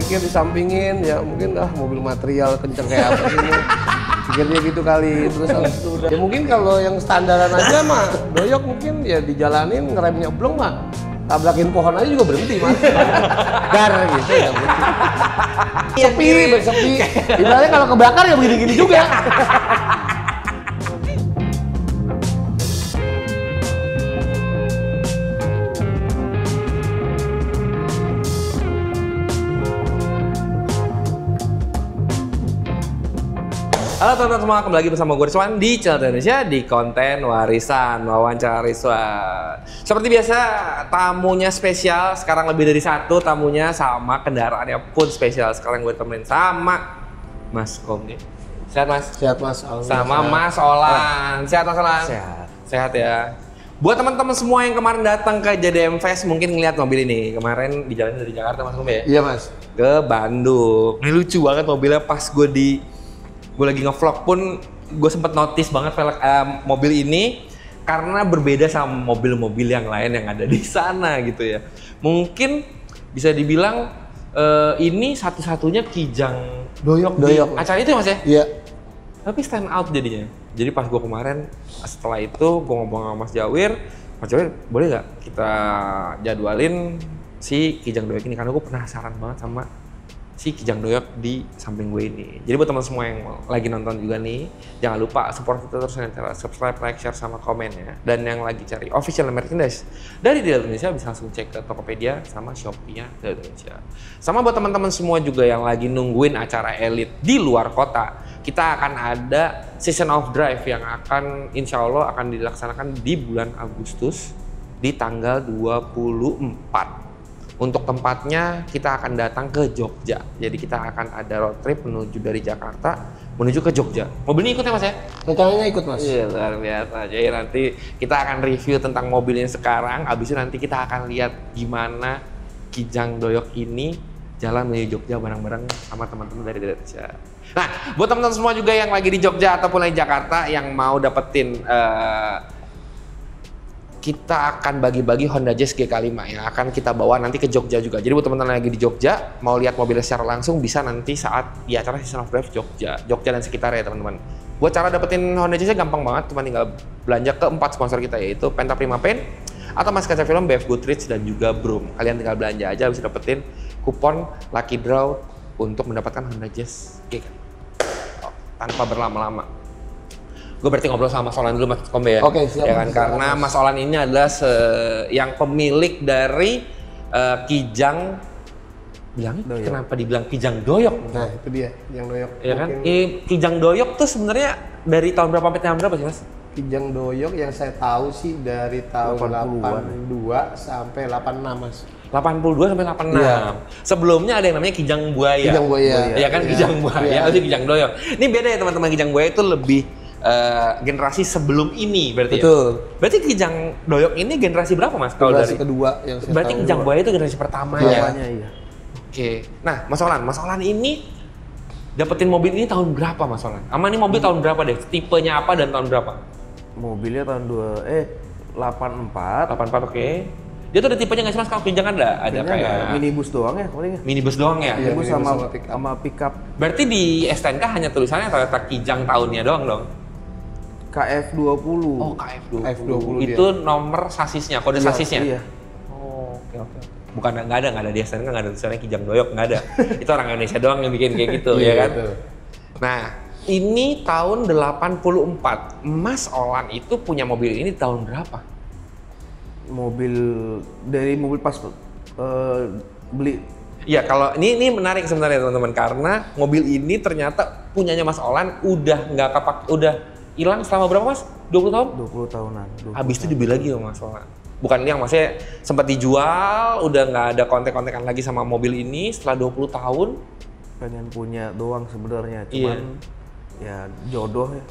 mikir disampingin ya mungkin mobil material kenceng kayak apa sih ini. Pikirnya gitu kali, terus habis itu udah. Ya mungkin kalau yang standaran aja mah doyok mungkin ya dijalanin ngeremnya blong mah. Tabrakin pohon aja juga berhenti mas. Dar gitu ya berhenti. Sepi. Ibaratnya kalau kebakar ya begini-gini juga. Halo teman-teman semua, kembali lagi bersama gue Rizwan di channel Indonesia di konten Warisan Wawancara Rizwan. Seperti biasa, tamunya spesial, sekarang lebih dari satu tamunya, sama kendaraannya pun spesial. Sekarang gue temenin sama Mas Komde. Sehat Mas? Sehat Mas. Sama Mas Olan. Sehat Mas Olan? Sehat. Sehat ya. Buat teman-teman semua yang kemarin datang ke JDM Fest mungkin ngeliat mobil ini. Kemarin di jalan dari Jakarta Mas Komde ya? Iya Mas. Ke Bandung. Ini lucu banget mobilnya, pas gue lagi ngevlog pun gue sempet notice banget mobil ini karena berbeda sama mobil-mobil yang lain yang ada di sana gitu ya. Mungkin bisa dibilang ini satu-satunya Kijang doyok di acara itu ya Mas ya? Iya. Tapi stand out jadinya. Jadi pas gue kemarin setelah itu gue ngomong sama Mas Jawir boleh nggak kita jadwalin si Kijang doyok ini, karena gue penasaran banget sama si Kijang doyok di samping gue ini. Jadi buat teman semua yang lagi nonton juga nih, jangan lupa support kita terus dengan cara subscribe, like, share, sama komen ya. Dan yang lagi cari official merchandise dari Dell Indonesia bisa langsung cek ke Tokopedia sama Shopee-nya Dell Indonesia. Sama buat teman-teman semua juga yang lagi nungguin acara elit di luar kota, kita akan ada Season of Drive yang akan insya Allah akan dilaksanakan di bulan Agustus di tanggal 24. Untuk tempatnya kita akan datang ke Jogja. Jadi kita akan ada road trip menuju dari Jakarta menuju ke Jogja. Mobil ini ikut ya Mas ya? Rencananya ikut Mas. Iya luar biasa. Jadi nanti kita akan review tentang mobilnya sekarang. Abis itu nanti kita akan lihat gimana Kijang doyok ini jalan menuju Jogja bareng-bareng sama teman-teman dari Indonesia. Nah, buat teman-teman semua juga yang lagi di Jogja ataupun lagi di Jakarta yang mau dapetin kita akan bagi-bagi Honda Jazz GK5 yang akan kita bawa nanti ke Jogja juga. Jadi buat teman-teman lagi di Jogja, mau lihat mobilnya secara langsung bisa nanti saat di acara Season of Drive Jogja dan sekitarnya ya teman-teman. Buat cara dapetin Honda Jazz gampang banget, cuma tinggal belanja ke 4 sponsor kita, yaitu Penta Prima Paint, atau Mas Kaca Film, BF Goodrich, dan juga Broom. Kalian tinggal belanja aja, bisa dapetin kupon Lucky Draw untuk mendapatkan Honda Jazz GK. Tanpa berlama-lama. Gue berarti ngobrol sama Mas Olan dulu Mas Kombe ya. Oke, siap. Ya kan, karena Mas Olan ini adalah yang pemilik dari Kijang kenapa dibilang Kijang doyok? Nah, itu dia Kijang doyok. Ya kan? Kijang doyok tuh sebenarnya dari tahun berapa sampai tahun berapa sih Mas? Kijang doyok yang saya tahu sih dari tahun 82 sampai 86 Mas. 82 sampai 86. Iya. Sebelumnya ada yang namanya Kijang buaya. Kijang buaya. Iya kan, Kijang buaya, itu Kijang doyok. Ini beda ya teman-teman, Kijang buaya itu lebih generasi sebelum ini berarti. Betul. Ya? Berarti Kijang doyok ini generasi berapa Mas? Kalau Generasi dari kedua yang saya berarti tahu. Kijang buaya itu generasi pertamanya. Iya. Oke. Nah, Mas Olan ini dapetin mobil ini tahun berapa Mas Olan? Ama ini mobil tahun berapa deh? Tipenya apa dan tahun berapa? Mobilnya tahun 84. 84, oke. Dia tuh ada tipenya nggak sih Mas? Kalau Kijang ada kayak minibus doang ya paling. minibus doang ya? Iya. Minibus minibus sama sama pickup Berarti di STNK hanya tulisannya Toyota Kijang tahunnya doang dong? KF20. Oh, KF20. KF20 itu nomor sasisnya, kode sasisnya? Iya. Oh, oke. Bukan, nggak ada di STNK, nggak ada tulisannya Kijang doyok, nggak ada. Itu orang Indonesia doang yang bikin kayak gitu, ya kan? Betul. Nah, ini tahun 84. Mas Olan itu punya mobil ini tahun berapa? Dari mobil pas beli. Iya, kalau ini menarik sebenarnya teman-teman, karena mobil ini ternyata punyanya Mas Olan udah hilang selama berapa Mas? 20 tahun? 20 tahunan. Habis itu dibeli lagi sama Mas Olan. Bukan yang maksudnya sempat dijual, udah nggak ada kontek-kontekan lagi sama mobil ini setelah 20 tahun. Pengen punya doang sebenarnya, cuman ya jodoh ya.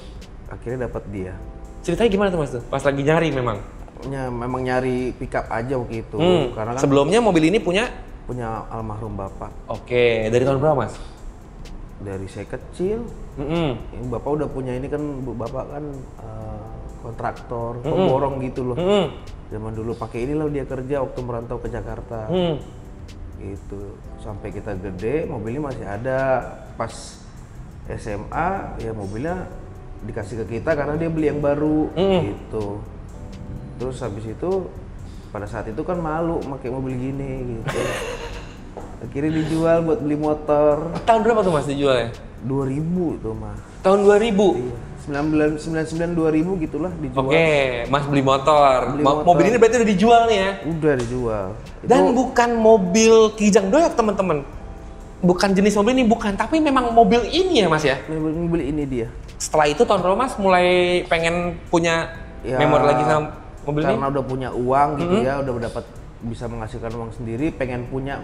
Akhirnya dapat dia. Ceritanya gimana tuh Mas tuh? Pas lagi nyari memang? Memang nyari pickup aja waktu itu. Karena kan sebelumnya mobil ini punya almarhum bapak. Oke, dari tahun berapa Mas? Dari saya kecil. Ini bapak udah punya ini kan, bapak kan kontraktor, pemborong gitu loh. Zaman dulu pakai inilah dia kerja waktu merantau ke Jakarta. Gitu. Sampai kita gede mobilnya masih ada. Pas SMA ya mobilnya dikasih ke kita karena dia beli yang baru gitu. Terus habis itu pada saat itu kan malu pakai mobil gini gitu. Akhirnya dijual buat beli motor. Tahun berapa tuh Mas dijual ya? 2000 itu mah. Tahun 2000? Iya. 99 2000 gitulah dijual. Oke, Mas beli motor. Beli motor. Mobil ini berarti udah dijual nih ya? Udah dijual. Dan bukan mobil Kijang Doyok teman-teman. Bukan jenis mobil ini, bukan. Tapi memang mobil ini ya Mas ya? mobil ini dia. Setelah itu tahun berapa Mas mulai pengen punya Ya, memori lagi sama mobil ini? karena udah punya uang gitu ya, udah dapat bisa menghasilkan uang sendiri, pengen punya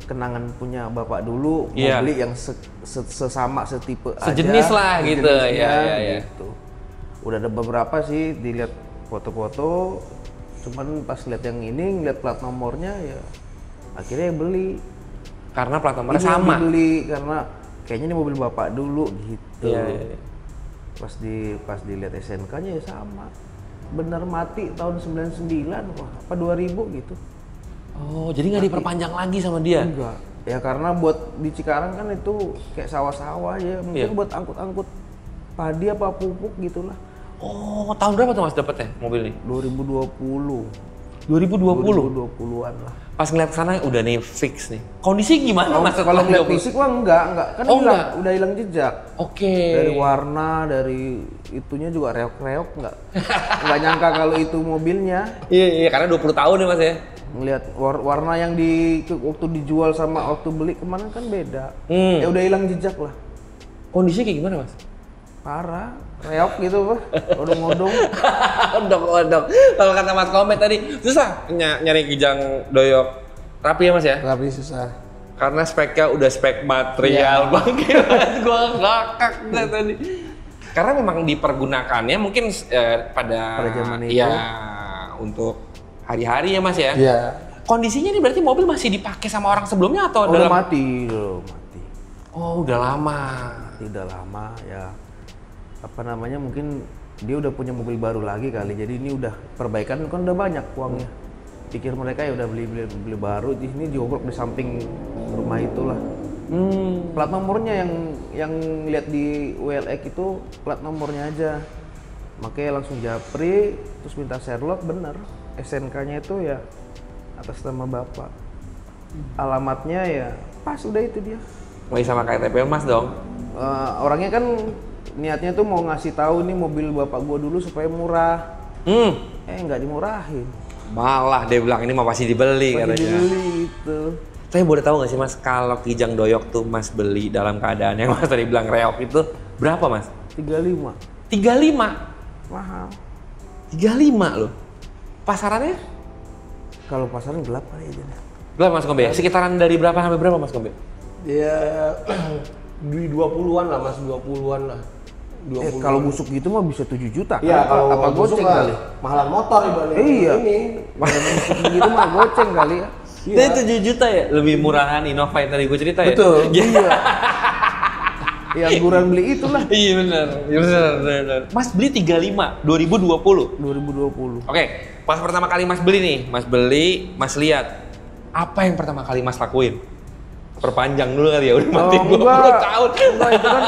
kenangan punya bapak dulu, mau Iya. beli yang sesama setipe Sejenis aja, lah gitu. sejenisnya, Iya. gitu. Udah ada beberapa sih dilihat foto-foto, cuman pas lihat yang ini ngeliat plat nomornya ya akhirnya beli. Karena plat nomornya Ini yang sama. dibeli karena kayaknya ini mobil bapak dulu gitu. Iya. Pas dilihat SNK-nya ya sama. Bener mati tahun 99 wah apa 2000 gitu. Oh, jadi nggak diperpanjang lagi sama dia? Enggak. Ya karena buat di Cikarang kan itu kayak sawah-sawah ya, mungkin Iya. buat angkut-angkut padi apa pupuk gitulah. Oh, tahun berapa tuh Mas dapetnya mobil ini? 2020. 2020? 2020-an lah. Pas ngeliat sana udah nih fix nih. Kondisi gimana Mas? Kalau setelah ngeliat 20? fisik wah enggak kan Oh, hilang, enggak. udah hilang jejak. Oke. Dari warna, dari itunya juga reok-reok enggak. Enggak nyangka kalau itu mobilnya. Iya, karena 20 tahun ya Mas ya? Ngelihat warna yang waktu dijual sama waktu beli kemarin kan beda. Ya udah hilang jejak lah. Kondisinya kayak gimana Mas? Parah, reok gitu Pak. Odong-odong. Odok-odok. Kalau kata Mas Komet tadi, susah nyari Kijang Doyok rapi ya Mas ya? Rapi susah. Karena speknya udah spek material bangke Mas, gua ngakak dah tadi. Karena memang dipergunakannya mungkin pada zaman itu. ya untuk hari-hari ya Mas ya? Iya. Kondisinya ini berarti mobil masih dipakai sama orang sebelumnya atau Udah dalam? mati. Oh, udah lama. Tidak lama ya. Apa namanya mungkin dia udah punya mobil baru lagi kali. Jadi ini udah perbaikan kan udah banyak uangnya. Pikir mereka ya udah beli baru. Ini diogrok di samping rumah itulah. Plat nomornya yang lihat di WLX itu plat nomornya aja. Makanya langsung japri terus minta Sherlock bener. SNK-nya itu ya atas nama bapak. Alamatnya ya pas udah itu dia. Masih sama KTP Mas dong. Orangnya kan niatnya tuh mau ngasih tahu nih mobil bapak gua dulu supaya murah. Nggak dimurahin. Malah dia bilang ini mah pasti dibeli Pasti katanya. dibeli itu. Tapi boleh tahu nggak sih Mas, kalau Kijang Doyok tuh Mas beli dalam keadaan yang Mas tadi bilang reok itu berapa Mas? 35. 35? Mahal. 35 loh? Pasarannya? Kalau pasaran gelap kali aja. Berapa Mas Kombe? Sekitaran dari berapa sampai berapa Mas Kombe? Ya di 20-an lah Mas, 20-an lah. 20-an. Kalau busuk gitu mah bisa 7 juta. Iya, kalau apa busuk goceng lah, kali? mahalan motor ibaratnya. Iya. Ini. Kalau busuk gitu mah goceng kali ya. Itu 7 juta ya? Lebih murahan Innova yang tadi gue cerita ya? Betul. Iya. Yang guran beli itulah. Iya benar. Iya benar. Mas beli 35 2020. 2020. Oke, pas pertama kali Mas beli nih, Mas beli, Mas lihat. Apa yang pertama kali Mas lakuin? Perpanjang dulu kali ya, udah mati 20 tahun. Enggak, itu kan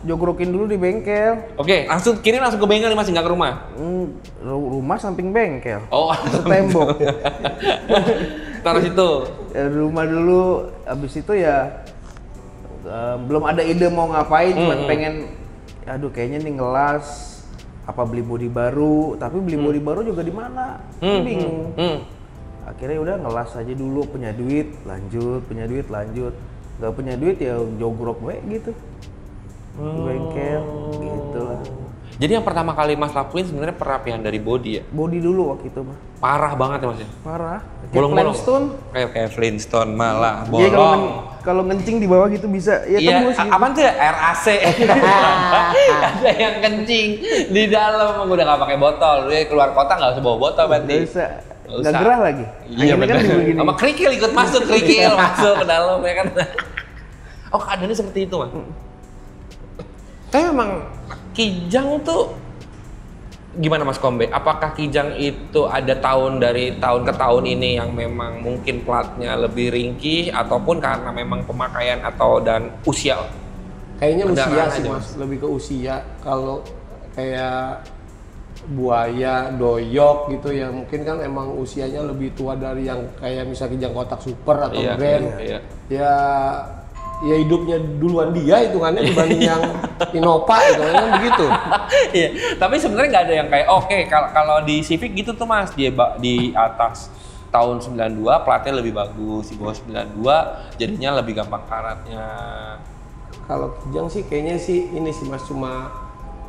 jogrokin dulu di bengkel. Oke, langsung kirim langsung ke bengkel nih Mas, nggak ke rumah? Rumah samping bengkel. Oh, Tembok. taruh situ. Rumah dulu, habis itu ya belum ada ide mau ngapain, cuman pengen, aduh kayaknya nih ngelas, apa beli bodi baru, tapi beli bodi baru juga di mana? Bingung. Akhirnya udah ngelas aja dulu, punya duit lanjut, nggak punya duit ya jogrok we gitu. Di bengkel gitu lah. Jadi yang pertama kali Mas lakuin sebenarnya perapian dari bodi ya? Bodi dulu waktu itu mah. Parah banget ya Mas ya? Parah. Kayak Bolong-bolong? Flintstone. Kayak Flintstone malah, Iya bolong. kalau ngencing di bawah gitu bisa. Ya Iya, tembus gitu. apaan tuh ya? RAC. Ada yang kencing di dalam, udah nggak pakai botol. Dia keluar kota nggak usah bawa botol berarti. Nggak bisa. Nggak Nggak usah. gerah lagi. Iya Akhirnya benar. kan begini. Sama kerikil ikut masuk, kerikil masuk ke dalam ya kan. Oh keadaannya seperti itu Mas. Tapi memang Kijang tuh gimana Mas Kombe? Apakah Kijang itu ada dari tahun ke tahun ini yang memang mungkin platnya lebih ringkih ataupun karena memang pemakaian dan usia? Kayaknya usia Kendaraan sih aja, Mas, lebih ke usia. Kalau kayak Buaya, Doyok gitu ya mungkin kan emang usianya lebih tua dari yang kayak misalnya Kijang Kotak Super atau Grand. Ya hidupnya duluan dia hitungannya dibanding yang Innova gitu kan begitu. Iya, tapi sebenarnya nggak ada yang kayak oke, kalau di Civic gitu tuh Mas, dia di atas tahun 92 platnya lebih bagus, di bawah 92 jadinya lebih gampang karatnya. Kalau Kijang sih kayaknya sih ini sih Mas cuma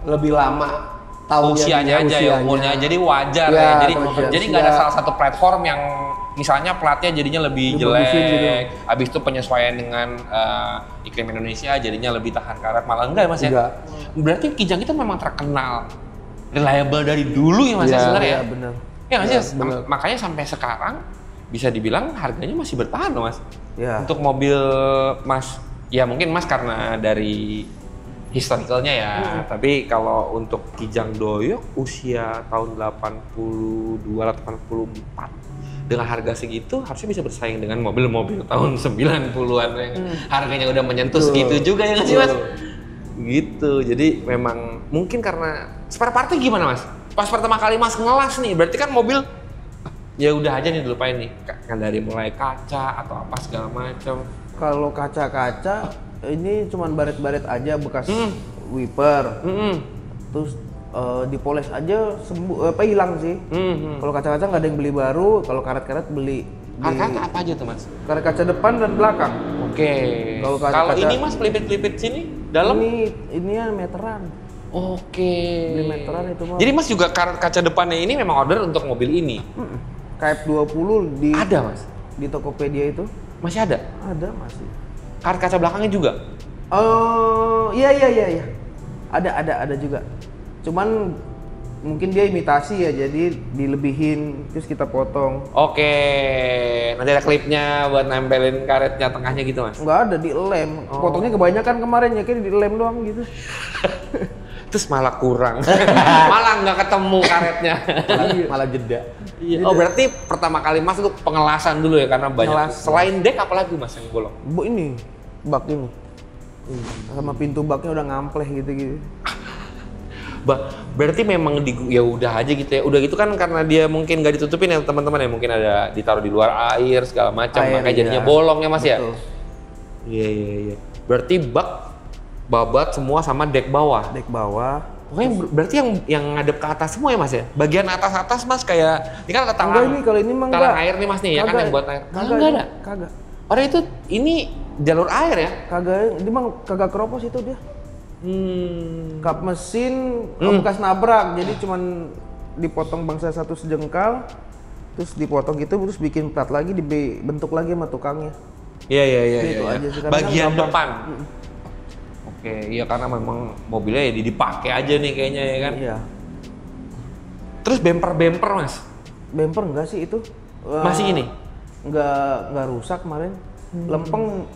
lebih lama tahunnya usianya aja ya umurnya, jadi wajar ya. Jadi nggak ada salah satu platform yang misalnya platnya jadinya lebih jelek, gitu. Habis itu penyesuaian dengan iklim Indonesia jadinya lebih tahan karat, malah enggak ya Mas ya? Enggak. Berarti Kijang itu memang terkenal reliable dari dulu ya Mas ya sebenarnya ya? Bener. Ya Mas ya, makanya sampai sekarang bisa dibilang harganya masih bertahan loh Mas. Ya. Untuk mobil Mas, ya mungkin Mas karena dari historicalnya ya, tapi kalau untuk Kijang Doyok usia tahun 82-84 dengan harga segitu harusnya bisa bersaing dengan mobil-mobil tahun 90-an yang harganya udah menyentuh segitu juga ya nggak sih Mas? Gitu, jadi memang mungkin karena spare partnya gimana Mas? Pas pertama kali Mas ngelas nih, berarti kan mobil ya udah aja nih dilupain nih, kan dari mulai kaca atau apa segala macam. Kalau kaca-kaca ini cuman baret-baret aja bekas wiper, terus dipoles aja hilang sih. Kalau kaca-kaca nggak ada yang beli baru, kalau karet-karet beli. Karet apa aja tuh Mas? Karet kaca depan dan belakang. Oke. Kalau ini Mas pelipit-pelipit sini dalam? Ini ya meteran. Oke. Beli meteran itu Mas. Jadi Mas juga karet kaca depannya ini memang order untuk mobil ini? KF20 di ada Mas? Di Tokopedia itu masih ada? Ada masih. Karet kaca belakangnya juga? Iya. Ada juga. Cuman mungkin dia imitasi ya, jadi dilebihin terus kita potong. Oke, nanti ada klipnya buat nempelin karetnya tengahnya gitu Mas? Nggak ada, dilem. Potongnya kebanyakan kemarin ya, kayak dilem doang gitu. Terus malah kurang, malah nggak ketemu karetnya. malah jeda. Iya. Oh berarti pertama kali Mas itu pengelasan dulu ya, karena banyak. Selain deck apalagi Mas yang bolong? Ini, bak ini. Sama pintu baknya udah ngampleh gitu-gitu. Berarti memang ya udah aja gitu ya. Udah gitu kan karena dia mungkin nggak ditutupin ya teman-teman ya, mungkin ada ditaruh di luar air segala macam, makanya jadinya bolong ya Mas. Betul. Ya. Iya. Berarti babat semua sama deck bawah. Deck bawah. Pokoknya berarti yang ngadep ke atas semua ya Mas ya? Bagian atas mas kayak ini kan ada talang. Enggak, ini kalau ini mah talang air nih Mas nih, ya kan yang buat air. Enggak ada. Kagak. Orang itu ini jalur air ya? Kagak, ini mah kagak keropos itu dia. Kap mesin bekas nabrak, jadi cuman dipotong bangsa satu sejengkal, terus dipotong gitu, terus bikin plat lagi, dibentuk lagi sama tukangnya. Iya. Itu aja sih. Bagian depan. Oke, iya karena memang mobilnya ya dipakai aja nih kayaknya ya kan. Iya. Terus bumper Mas? Bumper enggak sih itu? Masih ini? Enggak rusak kemarin. Lempeng.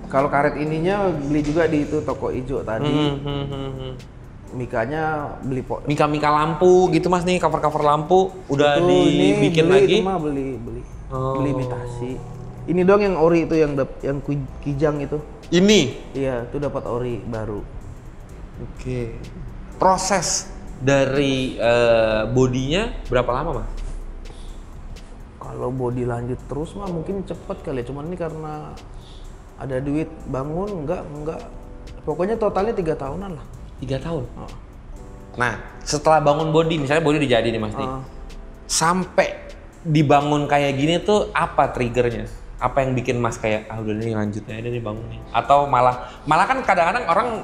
Kalau karet ininya beli juga di itu toko hijau tadi. Mikanya beli Mika lampu gitu Mas nih, cover lampu udah itu dibikin lagi. Itu mah beli imitasi. Ini doang yang ori itu yang Kijang itu. Ini? Iya, itu dapat ori baru. Oke. Proses dari bodinya berapa lama Mas? Kalau bodi lanjut terus mah mungkin cepet kali ya, cuman ini karena ada duit bangun enggak pokoknya totalnya 3 tahunan lah. 3 tahun? Nah setelah bangun bodi, misalnya bodi udah jadi nih Mas nih, sampai dibangun kayak gini tuh apa triggernya? Apa yang bikin Mas kayak udah nih lanjut aja nih bangun nih? Atau malah kan kadang-kadang orang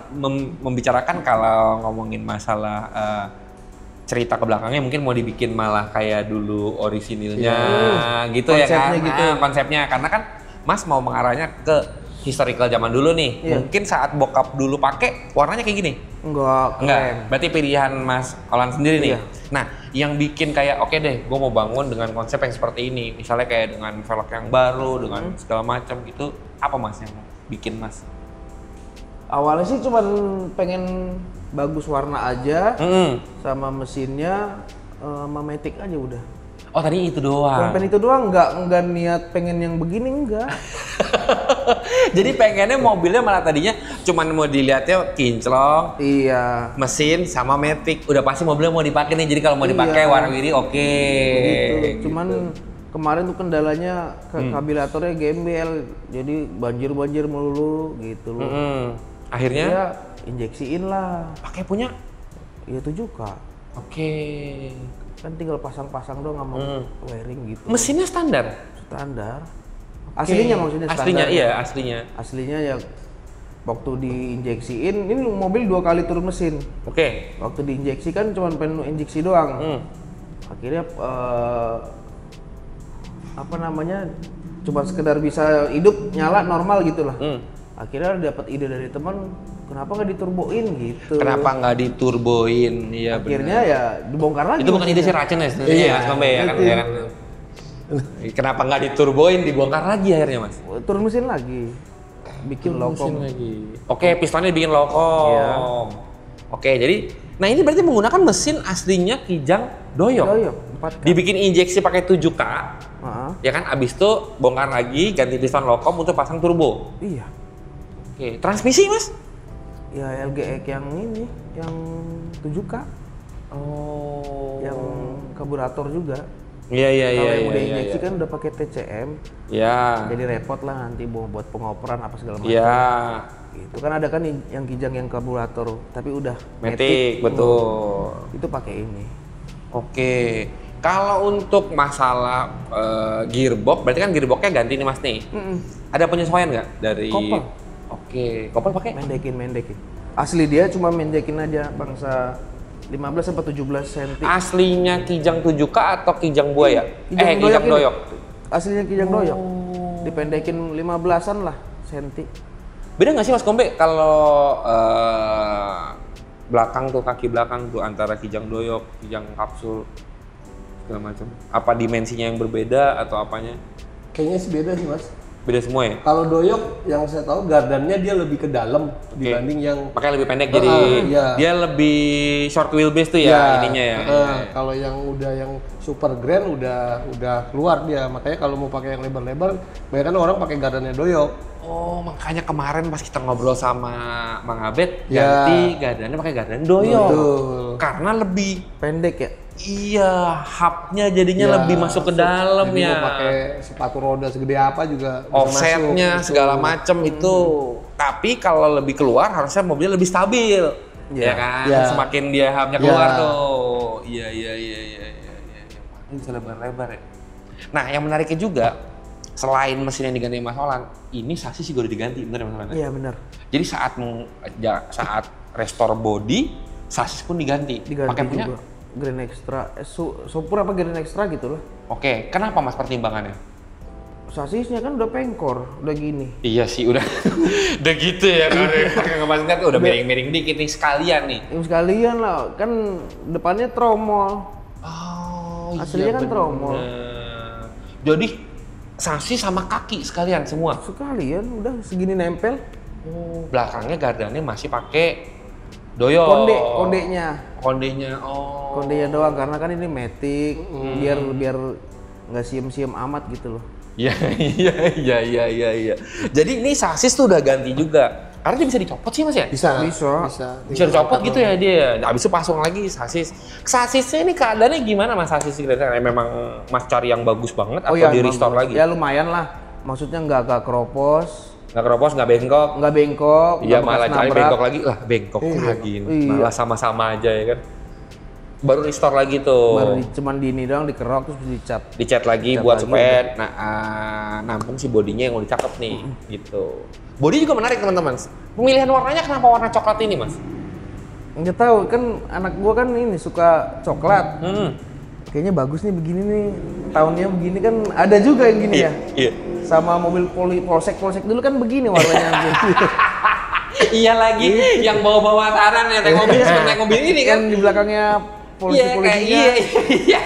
membicarakan kalau ngomongin masalah cerita ke belakangnya mungkin mau dibikin malah kayak dulu orisinilnya gitu ya kan? Gitu. Konsepnya karena kan Mas mau mengarahnya ke historical zaman dulu nih. Mungkin saat bokap dulu pakai warnanya kayak gini. Enggak. Berarti pilihan Mas Olan sendiri nih. Nah, yang bikin kayak oke deh, gue mau bangun dengan konsep yang seperti ini. Misalnya kayak dengan velg yang baru, dengan segala macam gitu. Apa Mas yang bikin Mas? Awalnya sih cuman pengen bagus warna aja, Mm-mm. sama mesinnya, sama matic aja udah. Oh tadi itu doang. Pengen itu doang, nggak niat pengen yang begini enggak. Jadi pengennya mobilnya malah tadinya cuman mau dilihatnya kinclong, Iya. mesin sama matic. Udah pasti mobilnya mau dipakai nih. Jadi kalau mau dipakai Iya. warna-wiri oke. Gitu. Cuman kemarin tuh kendalanya karburatornya gembel, jadi banjir melulu gitu loh. Mm-mm. Akhirnya Ya injeksiin lah. pakai punya. Ya 7K. Oke. Kan tinggal pasang-pasang doang sama wiring gitu. Mesinnya standar. Standar. Aslinya maksudnya standar. Aslinya iya, aslinya. Aslinya ya waktu diinjeksiin, ini mobil 2 kali turun mesin. Oke. Waktu diinjeksi kan cuma pengen injeksi doang. Akhirnya apa namanya? Cuma sekedar bisa hidup nyala normal gitu lah. Akhirnya dapat ide dari teman, kenapa nggak diturboin gitu. Kenapa nggak diturboin? Iya Akhirnya ya dibongkar lagi. itu bukan ide si Racen ya sebenarnya Iya, ya, Mas Kombe ya kan? itu. Ya kan? Kenapa nggak diturboin, dibongkar lagi akhirnya Mas? Turun mesin lagi. Bikin lokom. Mesin lagi. Oke, pistonnya dibikin lokom. Iya. Oke, jadi nah ini berarti menggunakan mesin aslinya Kijang Doyok. Doyok 4K. Dibikin injeksi pakai 7K. Heeh. Ya kan, abis itu bongkar lagi, ganti piston lokom untuk pasang turbo. Iya. Oke, transmisi Mas? Ya LGX yang ini, yang 7K, Oh. yang karburator juga. Iya iya Kalau iya. yang udah iya, injeksi iya. kan udah pakai TCM, Iya. jadi repot lah nanti buat pengoperan apa segala macam. Iya. Itu kan ada kan yang kijang yang karburator, tapi udah Matic, betul. Itu pakai ini. Oke. Kalau untuk masalah gearbox, berarti kan gearboxnya ganti nih Mas nih. Ada penyesuaian nggak dari? Kopel. Oke, kopel pakai? Mendekin. Asli dia cuma mendekin aja bangsa 15 sampai 17 cm. Aslinya Kijang 7K atau Kijang Buaya? Kijang ini. Doyok. Aslinya kijang doyok. Dipendekin 15-an lah senti. Beda nggak sih Mas Kombe kalau belakang tuh, kaki belakang tuh antara Kijang Doyok, Kijang kapsul segala macam? Apa dimensinya yang berbeda atau apanya? Kayaknya sih beda sih mas. Beda semua ya? Kalau doyok yang saya tahu gardannya dia lebih ke dalam dibanding yang Pakai lebih pendek jadi iya. dia lebih short wheelbase tuh ya ininya ya. Kalau yang udah yang super grand udah keluar dia. Makanya kalau mau pakai yang lebar-lebar, banyak kan orang pakai gardannya doyok. Oh, makanya kemarin pas kita ngobrol sama Mang Abed Ya. ganti gardannya pakai gardan doyok. Betul. Karena lebih pendek ya. Iya, hubnya jadinya Ya, lebih masuk ke dalam jadi ya. mau pakai sepatu roda segede apa juga bisa Offsetnya masuk. segala macem itu. Tapi kalau lebih keluar harusnya mobilnya lebih stabil. Ya kan? Ya. Semakin dia hubnya keluar Ya. tuh. Iya. Ini bisa lebar-lebar ya. Nah, yang menariknya juga selain mesin yang diganti Mas Olan, ini sasis juga udah diganti, bener ya Mas Olan? Iya benar. Jadi saat restore body, sasis pun diganti. Diganti Pakai punya? juga. Grand Extra, Super apa Grand Extra gitu lah. Oke, kenapa Mas pertimbangannya? Sasisnya kan udah pengkor, udah gini. Iya sih, udah udah gitu ya. Kalau pakai ngepasin kan udah miring-miring dikit nih sekalian nih. Yang sekalian lah, kan depannya tromol. Oh, Aslinya kan tromol. Jadi sasis sama kaki sekalian semua. Sekalian udah segini nempel. Oh, belakangnya gardannya masih pakai doyok. Kondenya Oh. Kondenya doang karena kan ini matic, biar nggak siem-siem amat gitu loh. Iya. Jadi ini sasis tuh udah ganti juga. Karena dia bisa dicopot sih Mas ya? Bisa. Bisa dicopot gitu ya dia. Nah, habis itu pasang lagi sasis. Sasisnya ini keadaannya gimana Mas sasis kira-kira? Memang Mas cari yang bagus banget atau di restore lagi? Ya lumayan lah. Maksudnya nggak keropos, Nggak keropos, nggak bengkok. nggak Iya bekas malah cari nabrak. bengkok lagi lah, bengkok lagi. Iya. Malah sama-sama aja ya kan. Baru restore lagi tuh. Baru cuman di ini doang dikerok terus dicat. Dicat lagi Dicat buat lagi, supaya nampung si bodinya yang udah cakep nih gitu. Bodi juga menarik teman-teman. Pemilihan warnanya kenapa warna coklat ini Mas? Nggak tahu kan anak gua kan ini suka coklat. Kayaknya bagus nih begini nih. Tahunnya begini kan ada juga yang gini ya. Iya. Sama mobil polsek dulu kan begini warnanya. Iya lagi yang bawa-bawa taran ya, naik mobilnya seperti naik mobil ini kan. Kan di belakangnya polisi-polisinya. Iya.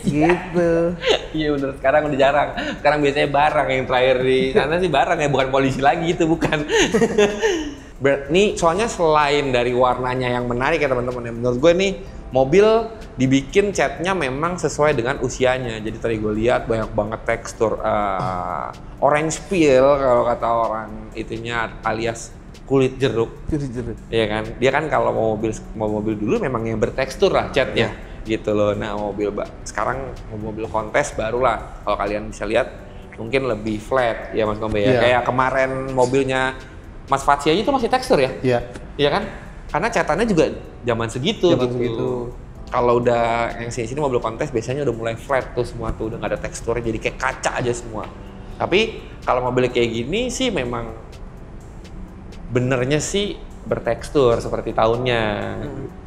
Gitu. Iya bener, sekarang udah jarang. Sekarang biasanya barang yang terakhir di sana sih barang ya, bukan polisi lagi itu bukan. Nih soalnya selain dari warnanya yang menarik ya teman-teman ya, menurut gue nih mobil dibikin catnya memang sesuai dengan usianya. Jadi tadi gue lihat banyak banget tekstur orange peel kalau kata orang itunya, alias kulit jeruk. Iya kan? Dia kan kalau mau mobil dulu memang yang bertekstur lah catnya gitu loh. Nah sekarang mobil kontes barulah kalau kalian bisa lihat mungkin lebih flat ya Mas Kombe ya. Kayak kemarin mobilnya Mas Fatsi aja itu masih tekstur ya? Iya kan? Karena catatannya juga zaman segitu. Kalau udah yang sini mobil kontes biasanya udah mulai flat tuh semua tuh, udah nggak ada teksturnya, jadi kayak kaca aja semua. Tapi kalau mobil kayak gini sih memang benernya sih bertekstur seperti tahunnya.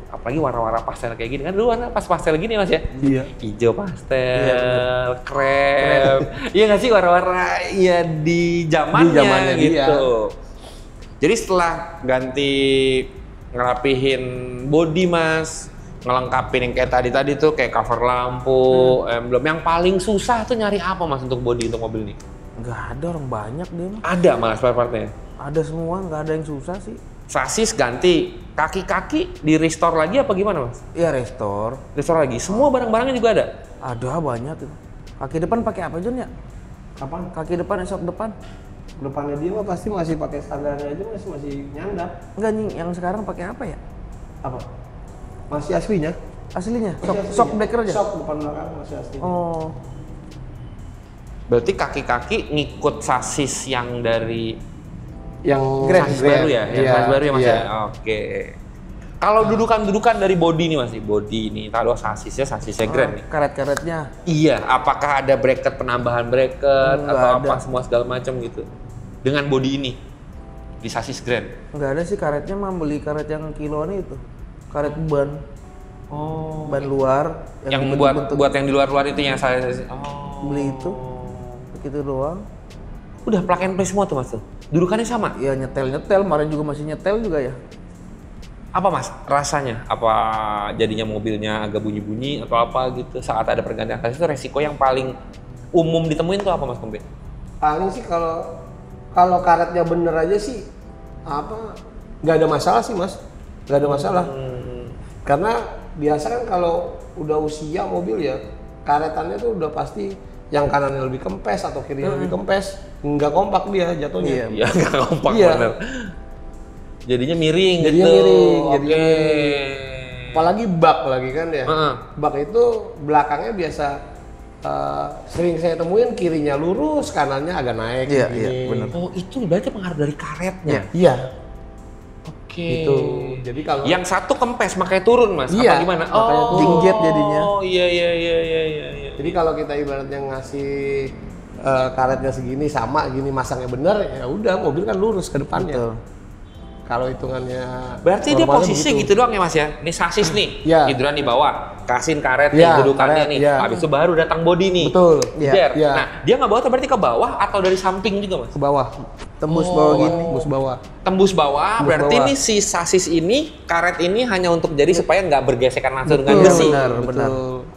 Apalagi warna-warna pastel kayak gini kan, dulu warna pas pastel gini Mas ya? Iya. Hijau pastel, krem. Iya nggak sih warna-warna ya di zamannya gitu. Jadi setelah ganti ngerapihin body Mas, ngelengkapin yang kayak tadi tuh kayak cover lampu, emblem, yang paling susah tuh nyari apa Mas untuk body untuk mobil ini? Nggak ada, orang banyak deh Mas. Ada malah spare partnya? Ada semua, nggak ada yang susah sih. Sasis ganti, kaki-kaki di restore lagi apa gimana Mas? Iya restore. Restore lagi, semua barang-barangnya juga ada? Ada banyak tuh. Kaki depan pakai apa Jun ya? Kapan? Kaki depan, esok depan. Depannya dia mah pasti masih pakai standarnya aja, masih nyandap. Enggak nih, yang sekarang pakai apa ya? Apa? Masih aslinya? Aslinya? Shock breaker aja? Shock depan belakang masih aslinya. Oh. Berarti kaki-kaki ngikut sasis yang dari Yang sasis baru ya? Yang sasis baru ya Mas ya? Oke. Kalau dudukan-dudukan dari body nih Mas, body ini, taruh sasisnya Grand nih. Karet-karetnya? Iya, apakah ada bracket, penambahan bracket atau apa semua segala macam gitu dengan body ini di sasis Grand? Nggak ada sih karetnya, mah beli karet yang kiloan itu, karet ban. Oh. Ban luar. Yang buat yang di luar itu yang saya. Beli itu, begitu doang. Udah plug and play semua tuh Mas tuh. Dudukannya sama? Ya nyetel, kemarin juga masih nyetel juga ya. Apa Mas rasanya? Apa jadinya mobilnya agak bunyi-bunyi atau apa gitu saat ada pergantian sasis itu resiko yang paling umum ditemuin tuh apa Mas Kombe? Paling sih kalau karetnya bener aja sih nggak ada masalah sih Mas, nggak ada masalah. Karena biasa kan kalau udah usia mobil ya karetannya tuh udah pasti yang kanannya lebih kempes atau kirinya lebih kempes, nggak kompak dia jatuhnya. Iya nggak kompak bener. Jadinya miring Jadinya gitu. miring. Apalagi bak lagi kan ya. Bak itu belakangnya biasa sering saya temuin kirinya lurus, kanannya agak naik. Iya, benar. Oh itu berarti pengaruh dari karetnya? Iya. Oke. Gitu. Jadi kalau yang satu kempes makanya turun Mas? Iya, apa gimana? makanya turun. Tingjet jadinya. Oh iya. Jadi kalau kita ibaratnya ngasih karetnya segini sama gini masangnya benar ya udah mobil kan lurus ke depannya. Betul. Kalau hitungannya berarti dia posisi gitu doang ya Mas ya? Ini sasis nih, Iya. hidran di bawah, kasihin karet nih, Iya, dudukannya karet, nih. iya. Habis itu baru datang body nih. Betul. Jeder. Iya. Nah, dia nggak bawa tuh berarti ke bawah atau dari samping juga Mas? ke bawah, Tembus bawah gini. tembus bawah. Tembus bawah, berarti bawah. nih si sasis ini, karet ini hanya untuk jadi supaya nggak bergesekan langsung dengan besi. Benar.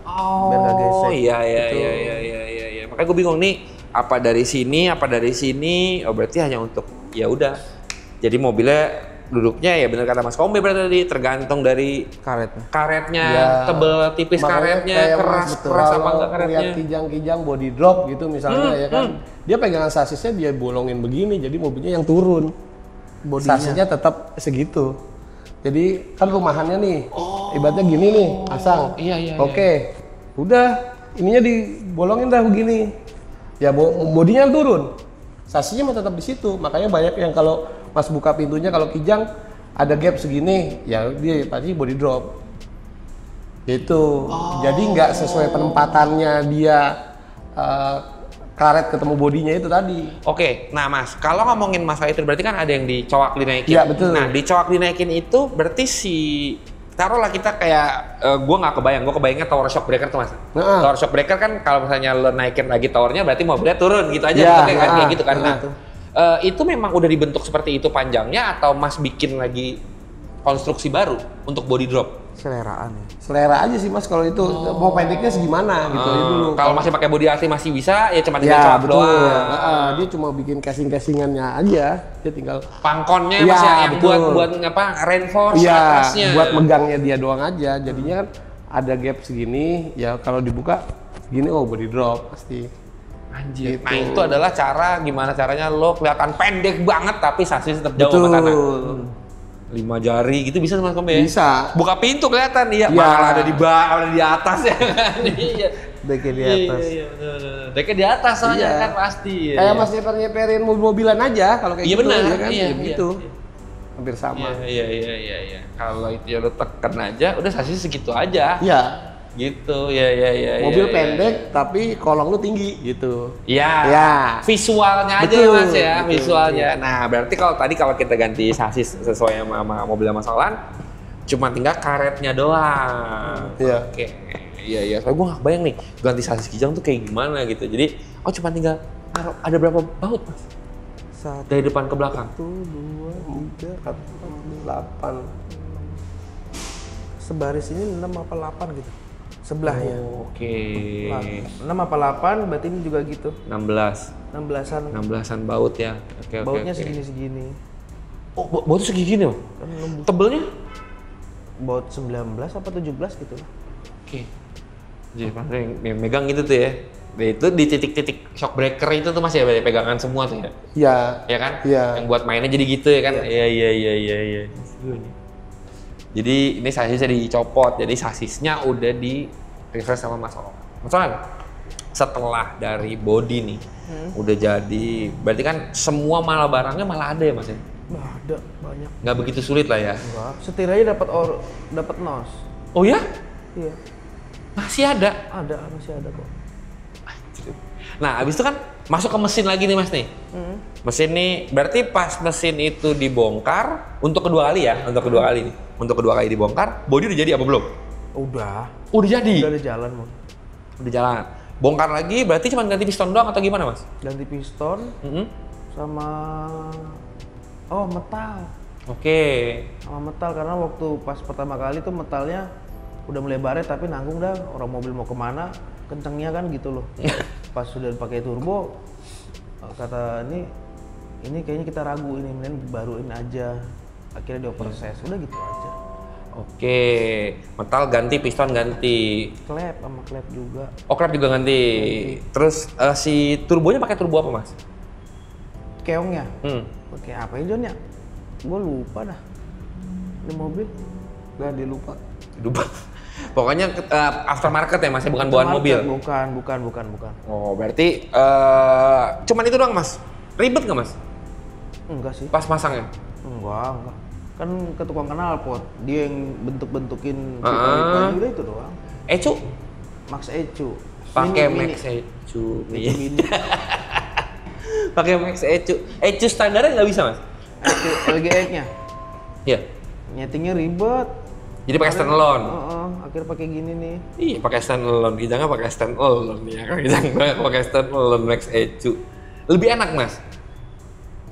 Oh, Biar nggak gesek. iya. Makanya gue bingung nih, apa dari sini? Oh berarti hanya untuk ya udah. Jadi mobilnya duduknya ya bener kata Mas Kombe berarti tadi tergantung dari karetnya, Ya, tebel tipis makanya karetnya, kayak keras Mas, apa enggak kalau karetnya. lihat kijang-kijang body drop gitu misalnya ya kan, dia pegangan sasisnya dia bolongin begini, jadi mobilnya yang turun, sasisnya tetap segitu. Jadi kan rumahannya nih, ibaratnya gini nih, pasang. Iya. Oke, udah ininya dibolongin dah begini, ya bodinya turun, sasisnya mah tetap di situ. Makanya banyak yang kalau pas buka pintunya kalau kijang ada gap segini, ya dia pasti body drop. Itu. Jadi nggak sesuai penempatannya dia karet ketemu bodinya itu tadi. Oke, nah Mas, kalau ngomongin masalah itu berarti kan ada yang dicoak dinaikin. Iya, betul. Nah, dicoak dinaikin itu berarti taruhlah kita kayak gue kebayangnya tower shock breaker tuh Mas. Tower shock breaker kan kalau misalnya lo naikin lagi towernya berarti mobilnya turun gitu aja, kan kayak gitu kan. Nah, itu memang udah dibentuk seperti itu panjangnya atau Mas bikin lagi konstruksi baru untuk body drop? Seleraan ya. Selera aja sih Mas kalau itu mau pendeknya segimana gitu ya dulu. Kalau masih pakai body asli masih bisa, ya cuma tinggal Ya colok betul. doang. Dia cuma bikin casing-casingannya aja. Dia tinggal Pangkonnya Ya, masih yang betul. buat apa? Reinforce iya atasnya. buat megangnya dia doang aja. Jadinya kan ada gap segini. Ya kalau dibuka segini body drop pasti. Anjir. Gitu. Nah itu adalah gimana caranya lo kelihatan pendek banget tapi sasis tetap jauh Betul. sama tanah. 5 jari gitu bisa Mas Kombe ya? Bisa. Buka pintu kelihatan dia, Ya. malah ada di bawah, ada di atas ya kan? Iya. Deknya di atas. Iya, bener. Deknya di atas soalnya Iya. kan pasti. Ya. Kayak Mas nyeper-nyeperin mobil-mobilan aja kalau kayak Iya, gitu benar. ya kan. Iya, Ya iya, gitu. iya. Hampir sama. Iya. Kalau itu ya lo tekan aja, udah sasis segitu aja. Iya. Gitu, ya. Mobil ya, pendek ya. tapi kolong lu tinggi gitu. Iya. Ya. Visualnya aja Betul, Mas ya, betul, visualnya. Nah, berarti kalau kita ganti sasis sesuai sama mobil sama Solan, cuma tinggal karetnya doang. Iya. Oke. Iya. Soalnya gue nggak bayang nih, ganti sasis Kijang tuh kayak gimana gitu. Jadi, cuma tinggal ada berapa baut Mas? Dari depan ke belakang. 1, 2, 3, 4, 8. Sebaris ini 6 apa 8 gitu. Sebelahnya. Oke. 6 apa 8 berarti ini juga gitu. 16. 16-an. Baut ya. Oke. Bautnya segini-segini. Oh, bautnya segini Mas? Kan Tebelnya? baut 19 apa 17 gitu lah. Oke. Jadi Mas yang megang gitu tuh ya. Nah, itu di titik-titik shock breaker itu tuh masih ada pegangan semua tuh ya. Iya. Ya kan? Iya. Yang buat mainnya jadi gitu ya kan? Iya. Jadi ini sasisnya dicopot, jadi sasisnya udah di refresh sama Mas Solan. Mas Solan, setelah dari body nih, udah jadi, berarti kan semua malah barangnya malah ada ya Mas ya? Ada banyak. Nggak begitu sulit lah ya? Enggak. Setir aja dapat nos. Oh ya? Iya. Masih ada? Masih ada kok. Nah, abis itu kan masuk ke mesin lagi nih Mas nih. Mesin nih, berarti pas mesin itu dibongkar untuk kedua kali ya? Untuk kedua kali nih. Untuk kedua kali dibongkar, bodi udah jadi apa belum? Udah. Udah jadi? Udah ada jalan, Bang. Udah jalan. Bongkar lagi berarti cuma ganti piston doang atau gimana Mas? Ganti piston sama metal. Oke. Sama metal karena waktu pas pertama kali tuh metalnya udah mulai baret tapi nanggung dah orang mobil mau kemana kencengnya kan gitu loh. Pas sudah pakai turbo kata ini kayaknya kita ragu ini mending baruin aja, akhirnya dioproses udah gitu aja. Oke, metal ganti, piston ganti, Klep sama klep juga. oh klep juga ganti. Terus si turbonya pakai turbo apa Mas? Keongnya pakai apa ya John ya? Gue lupa dah di mobil. Nah, dia lupa. Pokoknya aftermarket ya Mas, ya? Bukan bawaan mobil? Bukan. Oh, berarti cuman itu doang Mas? Ribet nggak Mas? Enggak sih. Pas masangnya? Enggak. Kan ke tukang knalpot, dia yang bentuk-bentukin pipa-pipa udah itu doang. Ecu? Max Ecu. Pakai Mini. Max Ecu Ecu nih. mini. Pakai Max Ecu. Ecu standarnya nggak bisa Mas? Ecu LGX-nya. Iya. Nyetingnya ribet. Jadi pakai standalone. Akhirnya pakai gini nih. Iya, pakai standalone. Kita nggak pakai standalone ya kan? Kita nggak pakai standalone Max Ecu. Lebih enak Mas?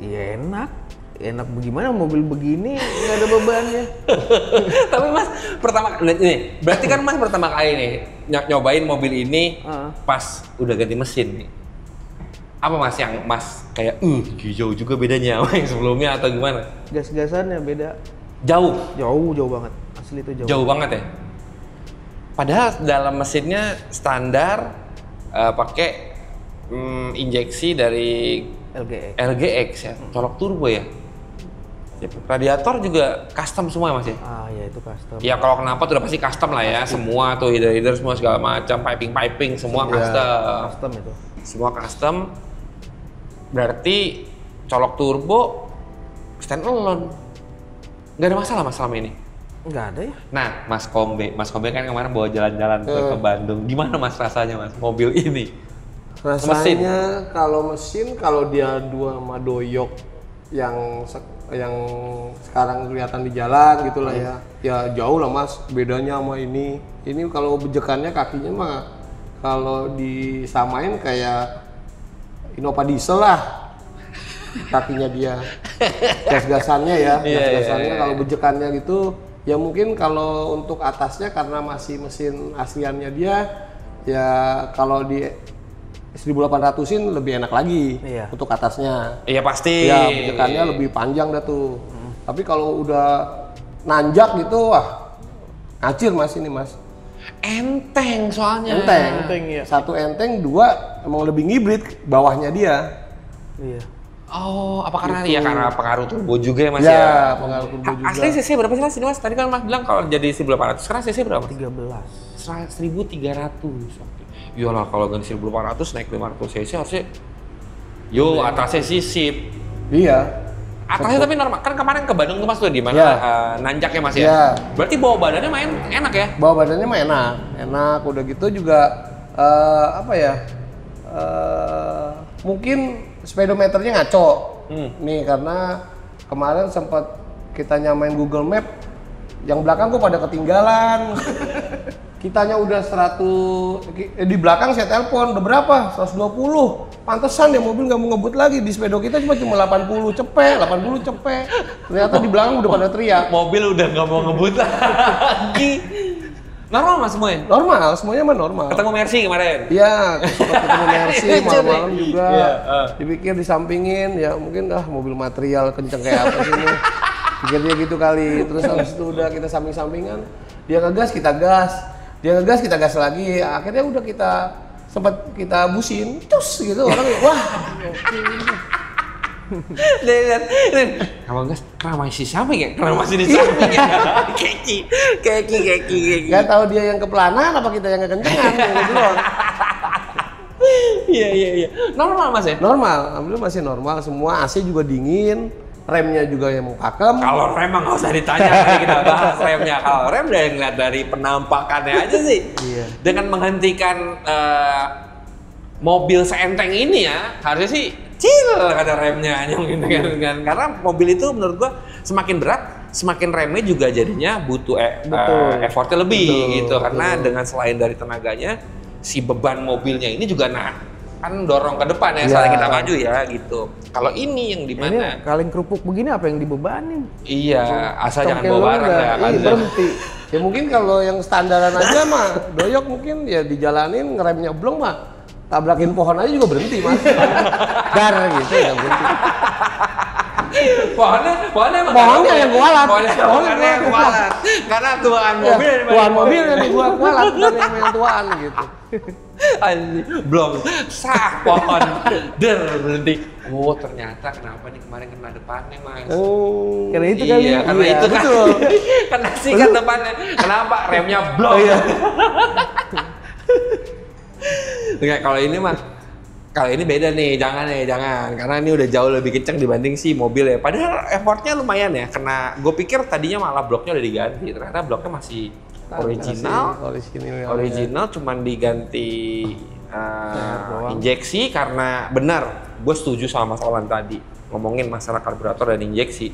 Iya enak bagaimana mobil begini nggak ada bebannya. Tapi Mas pertama ini berarti kan Mas pertama kali nih nyobain mobil ini pas udah ganti mesin nih. Apa Mas yang Mas kayak jauh juga bedanya sama yang sebelumnya atau gimana? Gas-gasannya beda. Jauh Jauh banget. Asli itu jauh. Jauh banget ya. Padahal dalam mesinnya standar pakai injeksi dari LGX ya, colok turbo ya. Radiator juga custom semua Mas ya? Ya itu custom. Ya kalau kenapa tuh udah pasti custom lah ya, semua tuh header semua segala macam, piping semua custom. Custom itu. Semua custom. Berarti colok turbo standalone. Nggak ada masalah Mas selama ini? Nggak ada ya. Nah, Mas Kombe kan kemarin bawa jalan-jalan ke Bandung. Gimana Mas rasanya Mas mobil ini? Rasanya kalau mesin kalau dia 2 sama doyok yang sekarang kelihatan di jalan gitulah ya. Ya jauh lah Mas bedanya sama ini. Ini kalau bejekannya kakinya mah kalau disamain kayak Innova diesel lah. kakinya dia, gas-gasannya ya, gas-gasannya kalau bejekannya gitu, ya mungkin kalau untuk atasnya karena masih mesin asliannya dia, ya kalau di 1800-in lebih enak lagi untuk atasnya. Iya pasti. Ya bejekannya lebih panjang dah tuh. Tapi kalau udah nanjak gitu, wah ngacir mas ini mas. Enteng soalnya. Enteng ya. Satu enteng, dua emang lebih ngibrit bawahnya dia. Iya. Oh, apa karena Gitu. ya karena pengaruh turbo juga ya mas Ya, ya? pengaruh turbo juga. Asli cc berapa sih mas? Ini mas tadi kan mas bilang kalau jadi 1800, sekarang cc berapa? 13. 1300. Oke. Iyalah kalau ganti 1800 naik 500 cc harusnya atasnya sih sip. Iya. Atasnya tapi normal. Kan kemarin ke Bandung tuh mas tuh di mana nanjaknya mas ya? Iya. Berarti bawa badannya main enak ya? Bawa badannya mah enak. Udah gitu juga mungkin speedometernya ngaco. Nih karena kemarin sempat kita nyamain Google Map, yang belakang kok pada ketinggalan. Kitanya udah 100, di belakang saya telepon, udah berapa? 120. Pantesan ya mobil nggak mau ngebut lagi, di sepeda kita cuma 80 cepet. Ternyata di belakang udah pada teriak. Mobil udah nggak mau ngebut lagi. Normal mas semuanya? Normal, semuanya mah normal. Ketemu Mercy kemarin? Iya, sempat ketemu Mercy malam-malam juga. Iya, Dipikir disampingin, ya mungkin mobil material kenceng kayak apa sih ini. Pikirnya gitu kali. Terus habis itu udah kita samping-sampingan. Dia ngegas, kita gas. Dia ngegas, kita gas lagi. Akhirnya udah sempat kita busin, cus gitu orang. Wah. Lihat, kalau gas, kenapa masih samping ya? Kenapa masih di samping ya? Keki. Gak tahu dia yang kepelanan apa kita yang kekencengan gitu loh. Iya. Normal mas ya? Normal, alhamdulillah masih normal. Semua AC juga dingin, remnya juga yang pakem. Kalau rem mah nggak usah ditanya, kali kita bahas remnya. Kalau rem udah ngeliat dari penampakannya aja sih. Iya. Dengan menghentikan mobil seenteng ini ya, harusnya sih chill ada remnya mungkin kan. Karena mobil itu menurut gua semakin berat, semakin remnya juga jadinya butuh effortnya lebih gitu. Karena dengan selain dari tenaganya, si beban mobilnya ini juga kan dorong ke depan ya, saling kita maju ya gitu. Kalau ini yang di mana? Kaleng kerupuk begini apa yang dibebanin? Iya, asal jangan Congkel bawa barang enggak, ya kan. iya, berhenti. Ya mungkin kalau yang standaran aja mah doyok mungkin ya dijalanin ngeremnya blong mah tabrakin pohon aja juga berhenti mas. Dar gitu ya berhenti. Pohonnya yang kualat. Pohonnya yang kualat. Karena tuaan mobil tuaan mobil yang dibuat kualat dan yang tuaan gitu. Belum sah pohon berhenti. Oh ternyata kenapa nih kemarin kena depannya mas? Oh, karena itu kali. Iya, karena itu kan. betul. Kena sikat depannya. Kenapa remnya blong? Enggak, kalau ini mah, kalau ini beda nih, jangan karena ini udah jauh lebih kenceng dibanding si mobil ya. Padahal effortnya lumayan ya, karena gue pikir tadinya malah bloknya udah diganti, ternyata bloknya masih original, cuman diganti injeksi. Karena benar, gue setuju sama Mas Olan tadi ngomongin masalah karburator dan injeksi.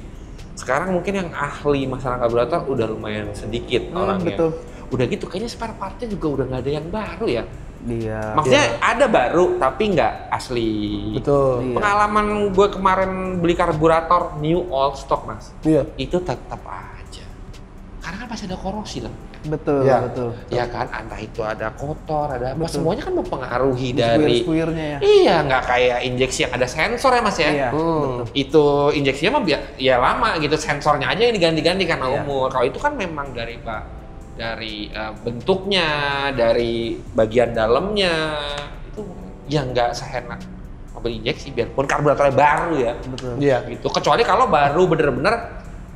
Sekarang mungkin yang ahli masalah karburator udah lumayan sedikit orangnya. Betul. Udah gitu, kayaknya spare partnya juga udah nggak ada yang baru ya. Iya. Maksudnya ada baru tapi nggak asli. Betul. Pengalaman gue kemarin beli karburator new old stock mas, Iya. itu tetap aja. Karena kan pasti ada korosi lah. Betul, Ya. betul. Ya kan, entah itu ada kotor, ada apa, semuanya kan mempengaruhi dari. Spuir-spuirnya ya. Iya, nggak kayak injeksi yang ada sensor ya mas ya. Iya, betul. Itu injeksinya mah ya lama gitu, sensornya aja yang diganti-ganti karena Iya. umur. Kalau itu kan memang dari bentuknya, dari bagian dalamnya itu yang nggak sehenak mobil injeksi biarpun karburatornya baru ya. Betul. Iya. Gitu. Kecuali kalau baru bener-bener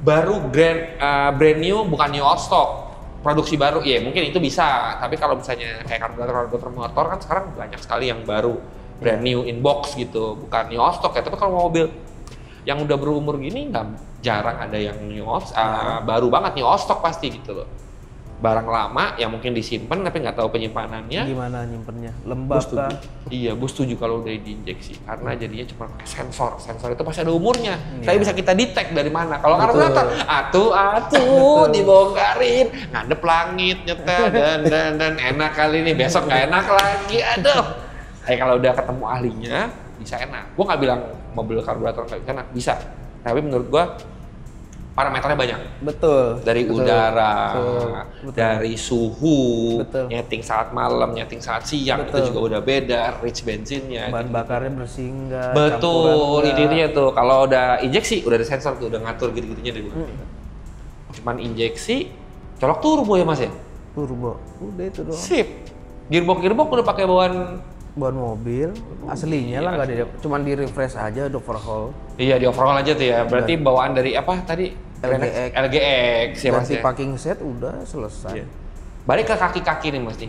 baru brand new, bukan new old stock, produksi baru, ya mungkin itu bisa. Tapi kalau misalnya kayak karburator motor kan sekarang banyak sekali yang baru brand new in box gitu, bukan new old stock ya. Tapi kalau mobil yang udah berumur gini jarang ada yang new old, baru banget new old stock pasti gitu loh. Barang lama yang mungkin disimpan tapi nggak tahu penyimpanannya. Gimana nyimpennya? Lembab kah? Iya, gue setuju kalau udah diinjeksi karena jadinya cuma pakai sensor. Sensor itu pasti ada umurnya. Tapi bisa kita detect dari mana. Kalau karburator, dibongkarin, ngadep langit, nyetel dan enak kali ini. Besok nggak enak lagi, aduh. Kalau udah ketemu ahlinya bisa enak. Gue nggak bilang mobil karburator kan bisa. Tapi menurut gua parameternya banyak. Betul. Dari udara, betul. dari suhu, Betul. nyeting saat malam, nyeting saat siang, Betul. itu juga udah beda, rich bensinnya. Bahan bakarnya bersih enggak? Betul, campuran intinya tuh kalau udah injeksi udah ada sensor tuh, udah ngatur gitu-gitunya deh. Cuman injeksi, colok turbo ya mas ya? turbo. Udah itu doang. Sip. Gearbox udah pakai bawaan. Bahan mobil aslinya lah nggak ada, cuman di refresh aja, udah overhaul. Iya di overhaul aja tuh ya. Berarti bawaan dari apa tadi? LGX. LGX ya mas Ganti ya. packing set udah selesai. Iya. Balik ke kaki-kaki nih mas nih.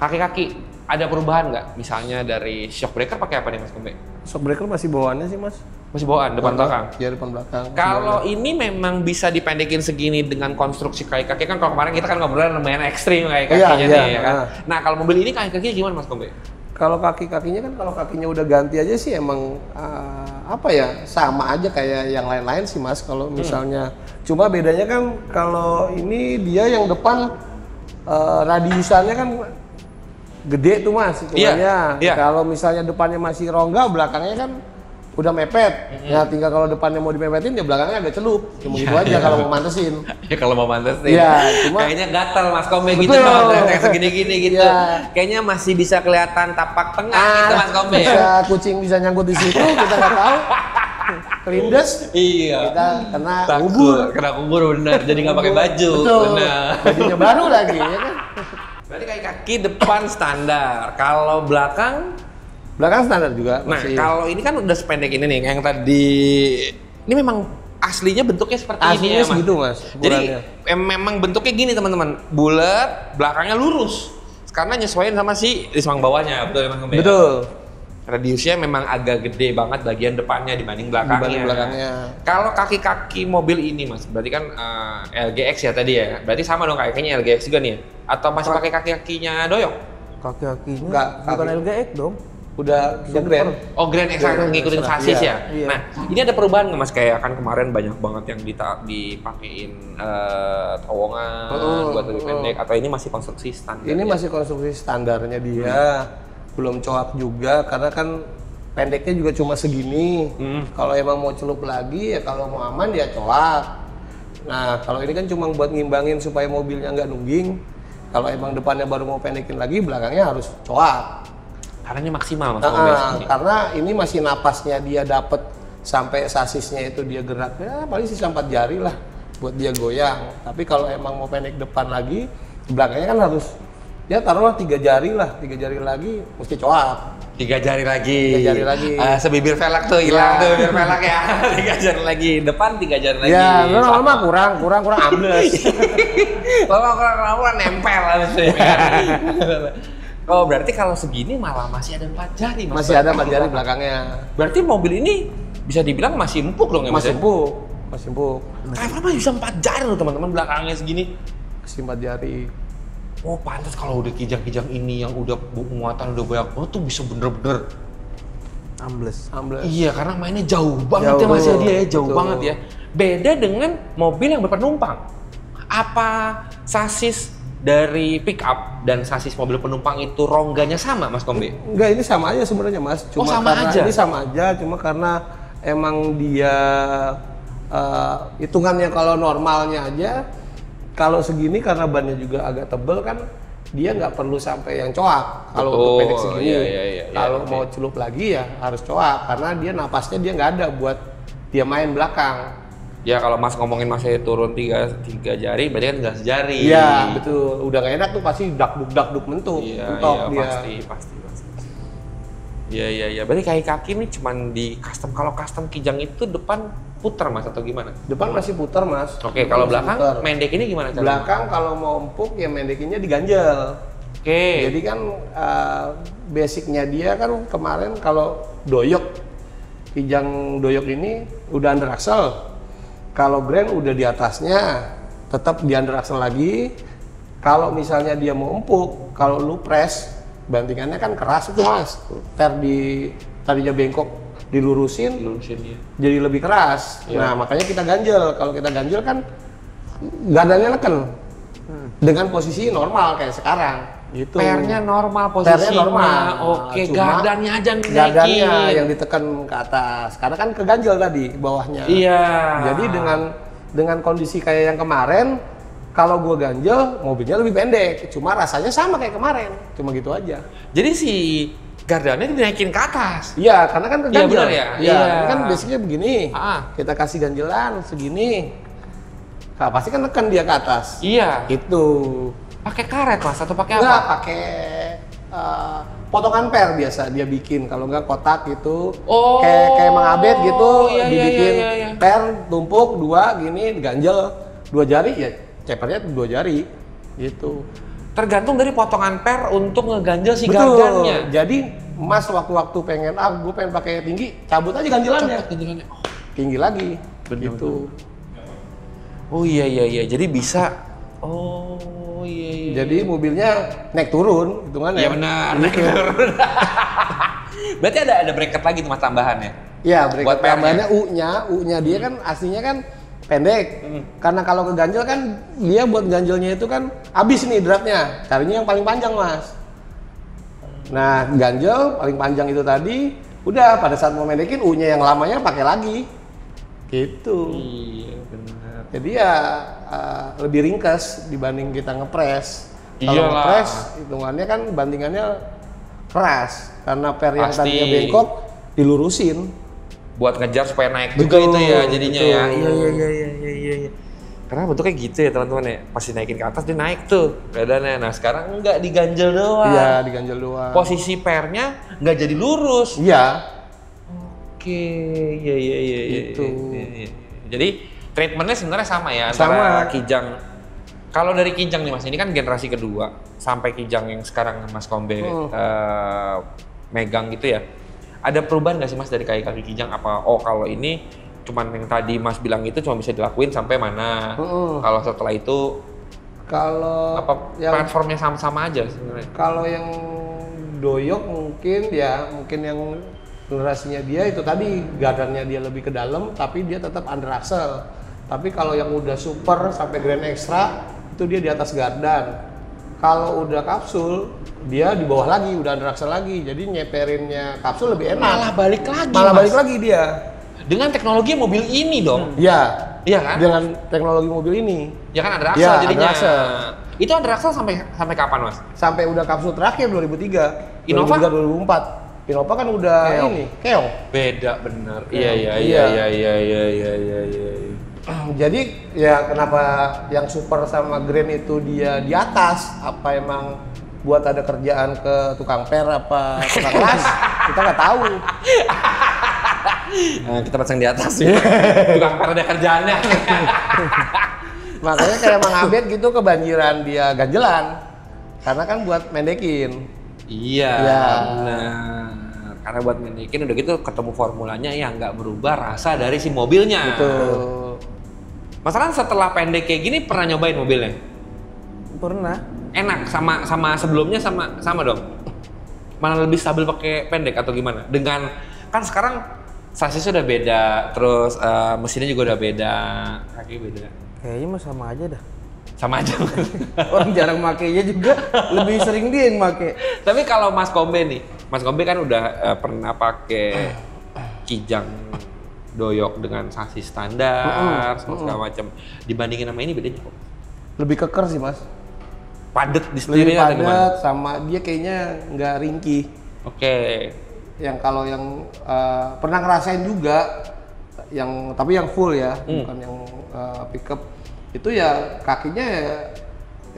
Kaki-kaki ada perubahan nggak? Misalnya dari shock breaker pakai apa nih mas Kombe? Shock breaker masih bawaannya sih mas. Masih bawaan depan belakang. Ya depan belakang. Kalau ini memang bisa dipendekin segini dengan konstruksi kaki-kaki kan, kalau kemarin kita kan ngobrolnya lumayan ekstrim kaki-kakinya Iya, nih iya, ya kan. nah. Nah kalau mobil ini kaki-kakinya gimana mas Kombe? Kalau kaki-kakinya kan kalau kakinya udah ganti aja sih emang apa ya, sama aja kayak yang lain-lain sih mas. Kalau misalnya cuma bedanya kan kalau ini dia yang depan radiusannya kan gede tuh mas hitungannya. Iya. Kalau misalnya depannya masih rongga, belakangnya kan udah mepet. Ya tinggal kalau depannya mau dimepetin ya belakangnya agak celup. Cuma gitu aja kalau mau mantesin. Ya kalau mau mantesin. Iya, cuma kayaknya gatal mas Kombe gitu Betul. mas, kayak segini-gini gitu. Iya. Kayaknya masih bisa kelihatan tapak tengah gitu mas Kombe. bisa kucing bisa nyangkut di situ, kita nggak tahu. Kelindes, Iya. kita kena Takut, ubur. kena kubur benar. Jadi nggak pakai baju. Betul. Benar. Bajunya baru lagi, ya kan? Berarti kayak kaki depan standar. Kalau belakang, Belakang standar juga nah masih. kalau ini kan udah sependek ini nih, yang tadi ini memang aslinya bentuknya seperti ini Aslinya ya mas. segitu mas. Jadi ukurannya. memang bentuknya gini teman-teman, bulat, belakangnya lurus. Karena nyesuaiin sama si rismang bawahnya, betul ya mas Kombe? Betul. Radiusnya memang agak gede banget bagian depannya dibanding belakangnya. Dibanding belakangnya. Kalau kaki-kaki mobil ini mas, berarti kan LGX ya tadi ya. Berarti sama dong kaki-kakinya LGX juga nih ya? Atau masih pakai kaki-kakinya doyok? Kaki-kakinya Enggak, bukan kaki. LGX dong. Udah grand. Oh Grand X Grand ngikutin Extra, sasis iya, ya? iya. Nah ini ada perubahan nggak mas? Kayak kan kemarin banyak banget yang dipakein terowongan buat lebih pendek. Atau ini masih konstruksi standar? Ini ya? masih konstruksi standarnya dia. Belum coak juga karena kan pendeknya juga cuma segini. Kalau emang mau celup lagi ya, kalau mau aman ya coak. Nah kalau ini kan cuma buat ngimbangin supaya mobilnya nggak nungging. Kalau emang depannya baru mau pendekin lagi, belakangnya harus coak. Karena ini maksimal mas mobil sini. Karena ini masih napasnya dia dapet sampai sasisnya itu dia gerak ya paling sisa 4 jari lah buat dia goyang. Tapi kalau emang mau pendek depan lagi, belakangnya kan harus ya taruhlah 3 jari lah, 3 jari lagi mesti coak. 3 jari lagi. 3 jari lagi. Sebibir velg tuh hilang tuh bibir velg ya. 3 jari lagi. Depan 3 jari lagi. Ya, lama-lama kurang ambles. Lama-lama nempel habis itu ya. Oh, berarti kalau segini malah masih ada 4 jari mas. Masih ada 4 jari belakangnya. Berarti mobil ini bisa dibilang masih empuk dong ya mas? Masih empuk. Masih empuk. Driver masih bisa 4 jari loh teman-teman belakangnya segini. Masih 4 jari. Oh pantas kalau udah kijang-kijang ini yang udah muatan udah banyak banget tuh bisa bener-bener Ambles. Iya karena mainnya jauh banget Jauh, ya mas ya dia ya, jauh betul. banget ya. Beda dengan mobil yang berpenumpang. Apa sasis dari pick up dan sasis mobil penumpang itu rongganya sama mas Kombe? Enggak, ini sama aja sebenarnya mas. Cuma sama karena aja? ini sama aja, cuma karena emang dia hitungannya kalau normalnya aja, kalau segini karena bannya juga agak tebel kan, dia nggak perlu sampai yang coak kalau untuk Betul, pendek segini. iya, Kalau oke. mau celup lagi ya harus coak karena dia napasnya dia nggak ada buat dia main belakang. Ya kalau mas ngomongin masnya turun 3 jari berarti kan nggak sejari. Iya betul, udah nggak enak tuh pasti dakduk mentok Iya, mentok dia. pasti. Iya. Berarti kaki ini cuman di custom. Kalau custom kijang itu depan putar mas atau gimana? Depan masih putar mas. Oke, Depan kalau masih belakang putar. mendek ini gimana caranya? Belakang kalau mau empuk ya mendekinnya diganjel. Oke. Jadi kan basicnya dia kan kemarin kalau doyok, kijang doyok ini udah under axle. Kalau Grand udah di atasnya, tetap di under axle lagi. Kalau misalnya dia mau empuk, kalau lu press, bantingannya kan keras itu mas. Tadinya bengkok dilurusin, ya. jadi lebih keras. Iya. Nah makanya kita ganjel. Kalau kita ganjel kan badannya neken dengan posisi normal kayak sekarang. Gitu. Pernya normal posisinya. Pernya normal. Oke, Cuma gardannya aja yang dinaikin. gardannya yang ditekan ke atas. Karena kan keganjel tadi bawahnya. Iya. Jadi dengan kondisi kayak yang kemarin, kalau gua ganjel, mobilnya lebih pendek. Cuma rasanya sama kayak kemarin. Cuma gitu aja. Jadi si gardannya dinaikin ke atas. Iya, karena kan keganjel. Iya, benar ya? Iya, Iya. ini kan basicnya begini. Kita kasih ganjelan segini. Nah, pasti kan tekan dia ke atas. Iya. Gitu. Pakai karet Mas atau pakai Enggak, apa? pakai potongan per biasa dia bikin. Kalau enggak kotak gitu. Oh. Kayak Mang Abed gitu, Iya, dibikin iya. per tumpuk 2 gini, diganjel 2 jari ya cepernya 2 jari gitu. Tergantung dari potongan per untuk ngeganjel si Betul. gardannya. Jadi Mas waktu-waktu pengen gue pengen pakai tinggi, cabut aja ganjelannya. Ganjelannya. Tinggi lagi. Bener, gitu. Oh iya. Jadi bisa. Oh iya. Jadi mobilnya naik turun hitungannya. Iya benar. Gitu. Berarti ada bracket lagi tuh Mas tambahan ya? Iya, bracket Buat tambahannya U-nya dia kan aslinya kan pendek. Karena kalau keganjel kan dia buat ganjelnya itu kan habis nih dratnya. Carinya yang paling panjang, Mas. Nah, ganjel paling panjang itu tadi udah pada saat mau mendekin U-nya yang lamanya pakai lagi. Gitu. Iya benar. Jadi ya lebih ringkas dibanding kita ngepres. Kalau Iyalah. ngepres hitungannya kan bandingannya keras karena per yang Pasti. tadinya bengkok dilurusin. Buat ngejar supaya naik Betul, juga itu ya jadinya ya. betul. Iya. Karena bentuknya gitu ya teman-teman ya. Pasti naikin ke atas dia naik tuh badannya. Nah sekarang enggak diganjel doang. Iya, diganjel doang. Posisi pernya nggak jadi lurus. Iya. Oke, iya. Gitu. Iya. Jadi treatmentnya sebenarnya sama ya Sama. antara Kijang. Kalau dari Kijang nih Mas, ini kan generasi kedua sampai Kijang yang sekarang Mas Kombe megang gitu ya. Ada perubahan nggak sih Mas dari kaki Kijang? Apa kalau ini cuman yang tadi Mas bilang itu cuma bisa dilakuin sampai mana? Kalau setelah itu Kalau apa yang platformnya sama-sama aja sebenarnya? kalau yang doyok mungkin yang generasinya dia itu tadi gardannya dia lebih ke dalam tapi dia tetap under axle. Tapi kalau yang udah super sampai grand extra itu dia di atas gardan. Kalau udah kapsul dia di bawah lagi udah under axle lagi. Jadi nyeperinnya kapsul lebih enak. Malah balik lagi. Malah Mas. balik lagi dia. Dengan teknologi mobil ini dong. Iya. Iya kan? Dengan teknologi mobil ini. Ya kan under axle Ya, jadinya. under axle. Itu under axle sampai kapan Mas? Sampai udah kapsul terakhir 2003. Innova? 2003 2004. Innova kan udah Keong. ini, keong. Beda bener. Iya. Iya. Jadi ya kenapa yang super sama grand itu dia di atas? Apa emang buat ada kerjaan ke tukang per apa tukang las? Kita nggak tahu. Nah, kita pasang di atas ya. Tukang per ada kerjaannya. Makanya kayak Mang Abed gitu kebanjiran dia ganjelan. Karena kan buat mendekin. Iya, Ya. benar. Karena buat mendekin udah gitu ketemu formulanya yang nggak merubah rasa dari si mobilnya. Betul. Mas Ran setelah pendek kayak gini pernah nyobain mobilnya? Pernah. Enak sama sebelumnya sama dong. Mana lebih stabil pakai pendek atau gimana? Dengan kan sekarang sasisnya udah beda, terus mesinnya juga udah beda, kaki beda. Kayaknya mah sama aja dah. Sama aja. Orang jarang makainya juga, lebih sering dia yang make. Tapi kalau Mas Kombe nih, Mas Kombe kan udah pernah pakai Kijang doyok dengan sasis standar, segala macam. Dibandingin sama ini bedanya kok. Lebih keker sih mas. Padet di Lebih setirnya atau gimana? padat sama dia kayaknya nggak ringkih. Oke. Yang kalau yang pernah ngerasain juga, tapi yang full ya, bukan yang pickup itu ya kakinya ya,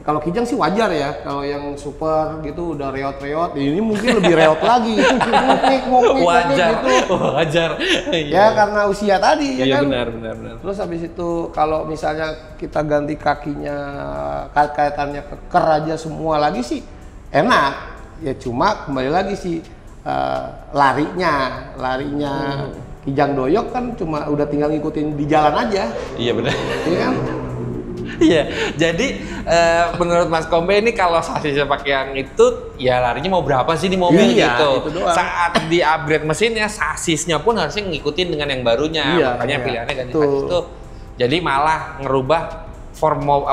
kalau Kijang sih wajar ya. Kalau yang super gitu udah reot-reot, ini mungkin lebih reot lagi. Ngopik Wajar. gitu. Wajar. Ya karena usia tadi ya Iya kan. benar. Terus habis itu kalau misalnya kita ganti kakinya kaitannya keker aja semua lagi sih enak. Ya cuma kembali lagi sih larinya Kijang doyok kan cuma udah tinggal ngikutin di jalan aja. Iya benar. Iya kan? Iya, jadi menurut Mas Kombe ini kalau sasisnya pakai yang itu, ya larinya mau berapa sih di mobil Iya, gitu. itu doang. Saat di upgrade mesinnya, sasisnya pun harusnya ngikutin dengan yang barunya. Iya, Makanya iya. pilihannya ganti Betul. sasis tuh. Jadi malah ngerubah performa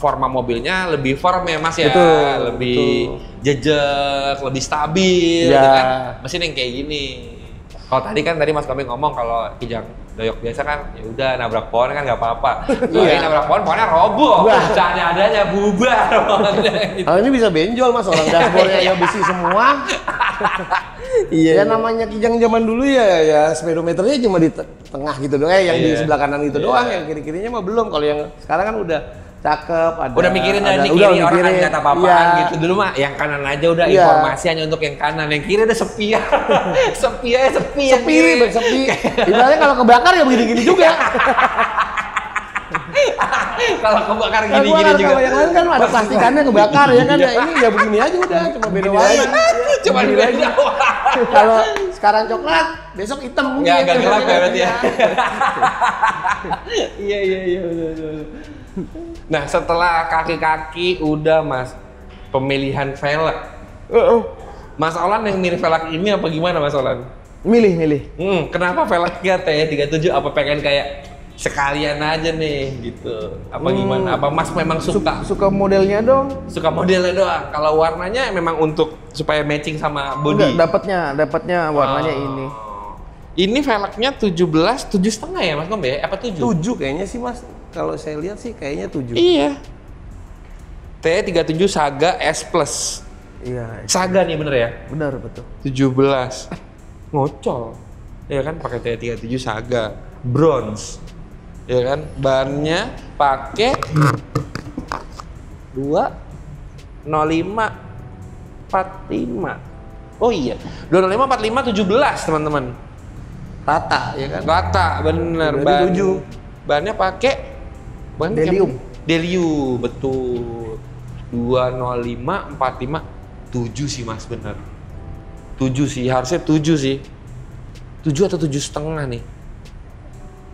performa mobilnya lebih firm ya Mas ya, Betul, lebih jejak, lebih stabil, Iya. dengan mesin yang kayak gini. Kalau tadi Mas Komeng ngomong kalau Kijang Doyok biasa kan ya udah nabrak pohon kan nggak apa-apa. Kalau ini nabrak pohonnya roboh, seadanya bubar. Kalau ini bisa benjol Mas, orang dashboardnya ya besi semua. Iya. Ya namanya Kijang zaman dulu ya speedometernya cuma di tengah gitu doang, yang di sebelah kanan itu doang, yang kiri-kirinya mah belum. Kalau yang sekarang kan udah cakep, ada. Udah mikirin nih udah kiri orang kan mikirin. nggak apa-apaan gitu. Dulu mah yang kanan aja udah informasi hanya untuk yang kanan, yang kiri udah sepi. sepi. Sepi. Ibaratnya kalau kebakar ya begini-gini juga. Kalau kebakar Kalau gini-gini juga. Kalau yang lain kan ada plastikannya kebakar ya kan, ya ini ya begini aja udah, cuma beda warna. Cuma beda. Kalau sekarang coklat, besok hitam mungkin. Ya agak gelap ya berarti ya. Iya betul. Nah setelah kaki-kaki udah Mas, pemilihan velg. Mas Olan yang milih velg ini apa gimana Mas Olan? Milih. Kenapa velgnya T37? Apa pengen kayak sekalian aja nih gitu? Apa gimana? Apa Mas memang Suka modelnya dong. suka modelnya doang? Kalau warnanya memang untuk supaya matching sama body? Dapatnya warnanya ini. Ini velgnya 7,5 ya Mas Kombe? Apa 7? 7 kayaknya sih Mas. Kalau saya lihat sih kayaknya 7. Iya. T37 Saga S Plus. Iya. Saga nih bener ya? Benar betul. 17. Ngocol. Ya kan pakai T37 Saga bronze. Ya kan? Bannya pakai 205 45. Oh iya, 205 45 17 teman-teman. Rata ya kan. Rata bener. Berarti 7. Bannya pakai Delium. Delium betul. 205 45 7 sih Mas bener. 7 sih, harusnya 7 sih. 7 atau 7,5 nih.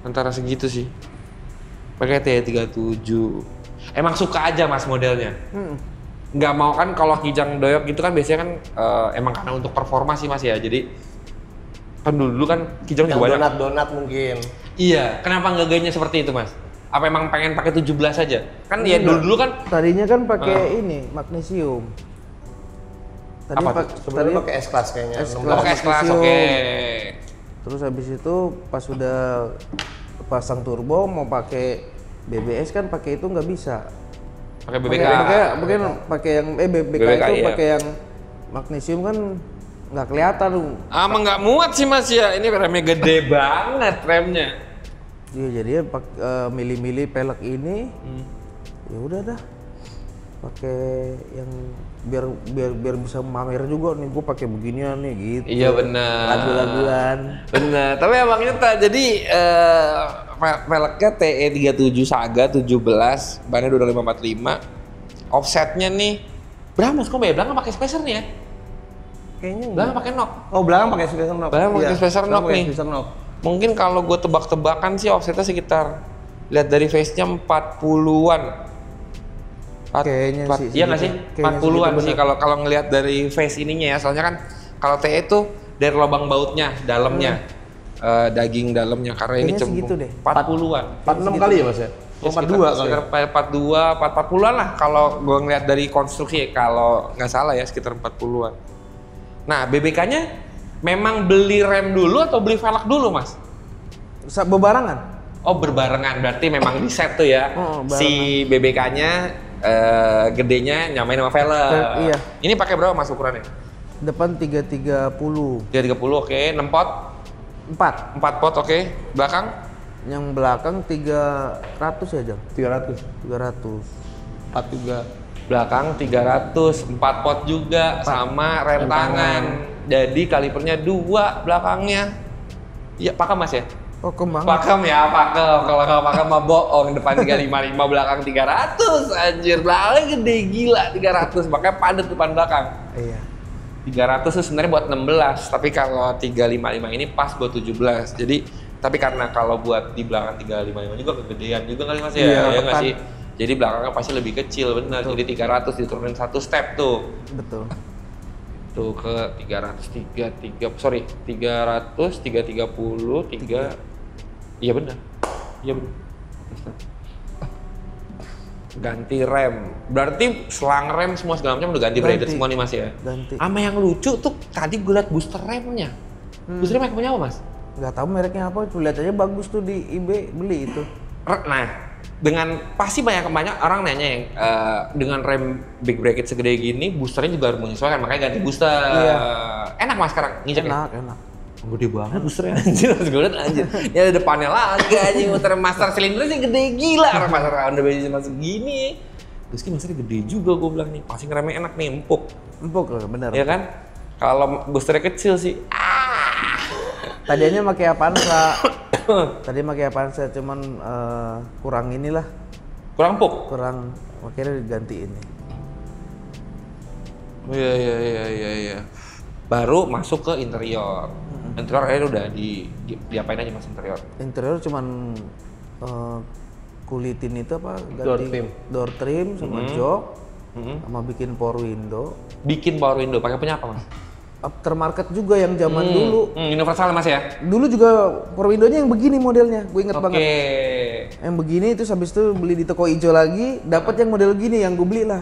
Antara segitu sih. Pakai T37. Emang suka aja Mas modelnya. Nggak mau kan kalau Kijang Doyok gitu kan biasanya kan emang karena untuk performa sih Mas ya. Jadi kan dulu kan Kijang juga banyak. Donat mungkin. Iya, kenapa nggak gayanya seperti itu Mas? Apa emang pengen pakai 17 aja? Kan ya dulu kan Tadinya kan pakai ini magnesium. Apa tuh? Sebenarnya pakai S-Class kayaknya. oh, pakai S-Class, magnesium. oke. Terus habis itu pas sudah pasang turbo mau pakai BBS kan pakai itu nggak bisa. Pakai BBK. Pakai yang BBK BBK, itu iya. pakai yang magnesium kan nggak kelihatan tuh. Emang nggak muat sih Mas ya, ini remnya gede banget remnya. Iya jadinya milih-milih pelek ini. Ya udah dah. Pakai yang biar bisa mamer juga nih, gue pakai beginian nih gitu. Iya benar. Lagu-laguan. Benar, tapi emang nyata. Jadi velgnya TE37 Saga 17, bannya 2545. Offsetnya nih berapa Mas? Kok belakang pakai spacer nih ya? Kayaknya Belakang pakai knock. Oh, belakang pakai spacer knock. Belakang pakai spacer knock nih. Spacer knock. Mungkin kalau gue tebak-tebakan sih offsetnya sekitar, lihat dari face-nya 40-an. Kayaknya sih Iya nggak sih? segitu. Kayaknya 40-an segitu, sih bener. kalau ngelihat dari face ininya ya. Soalnya kan kalau TE itu dari lubang bautnya, dalamnya, daging dalamnya, karena ini Kayaknya segitu cembung. deh. 40-an. 46 kali ya Mas ya? Ya, 42 kali. sekitar 42, 40-an lah kalau gue ngeliat dari konstruksi, kalau nggak salah ya sekitar 40-an. Nah BBK-nya memang beli rem dulu atau beli velg dulu Mas? Bebarengan. Oh berbarengan, berarti memang di set tuh ya. Si BBK-nya gedenya nyamain sama velg. Iya. Ini pakai berapa Mas ukurannya? Depan 330. 330 oke, 6 pot, 4. 4 pot oke, belakang Yang belakang 300 ya, Jang? 300. 300. 4 juga. belakang 300, 4 pot juga sama rem tangan. Jadi kalipernya 2 belakangnya. Iya, pakem Mas ya? Oh, kembang. Pakem ya, pakem. Kalau nggak pakem mah bohong. Depan 355, belakang 300. Anjir, belakang gede gila 300. Makanya padat depan belakang. Iya. 300 tuh sebenarnya buat 16, tapi kalau 355 ini pas buat 17. Jadi, tapi karena kalau buat di belakang 355 juga kegedean juga kali Mas ya? Iya, Ya nggak tepat. sih? Jadi belakangnya pasti lebih kecil, benar. Jadi 300 diturunin 1 step tuh. Betul. Tuh ke 300, 330, 3. Iya benar. Iya benar. Ganti rem. Berarti selang rem semua segala macam udah ganti braided semua nih Mas ya? Ganti. Sama yang lucu tuh tadi gue liat booster remnya. Booster rem punya apa Mas? Nggak tahu mereknya apa, tuh lihat aja bagus tuh di eBay, beli itu. Nah, dengan pasti banyak orang nanya yang dengan rem big bracket segede gini, boosternya juga harus menyesuaikan, makanya ganti booster. Iya. Enak Mas sekarang nginjeknya? Enak. Gede banget boosternya anjir, harus gue liat anjir. Ya ada depannya lagi anjing, muter master silinder sih gede gila, orang master Honda base cuma segini. Terus masternya gede juga gue bilang nih, pasti ngeremnya enak nih, empuk. Empuk loh, bener. Ya kan? Kalau boosternya kecil sih, Tadinya pakai Avanza. Tadi pakai Avanza cuman kurang inilah, kurang empuk. kurang akhirnya diganti ini. Iya. Baru masuk ke interior. Interior akhirnya udah diapain aja Mas interior? Interior cuman kulitin itu apa? Door trim sama jok, sama bikin power window. Bikin power window, pakai punya apa Mas? Aftermarket juga yang zaman dulu. Universal Mas ya? Dulu juga power window-nya yang begini modelnya, gue inget banget. Oke. Yang begini itu habis itu beli di toko hijau lagi, dapat yang model gini yang gue beli lah.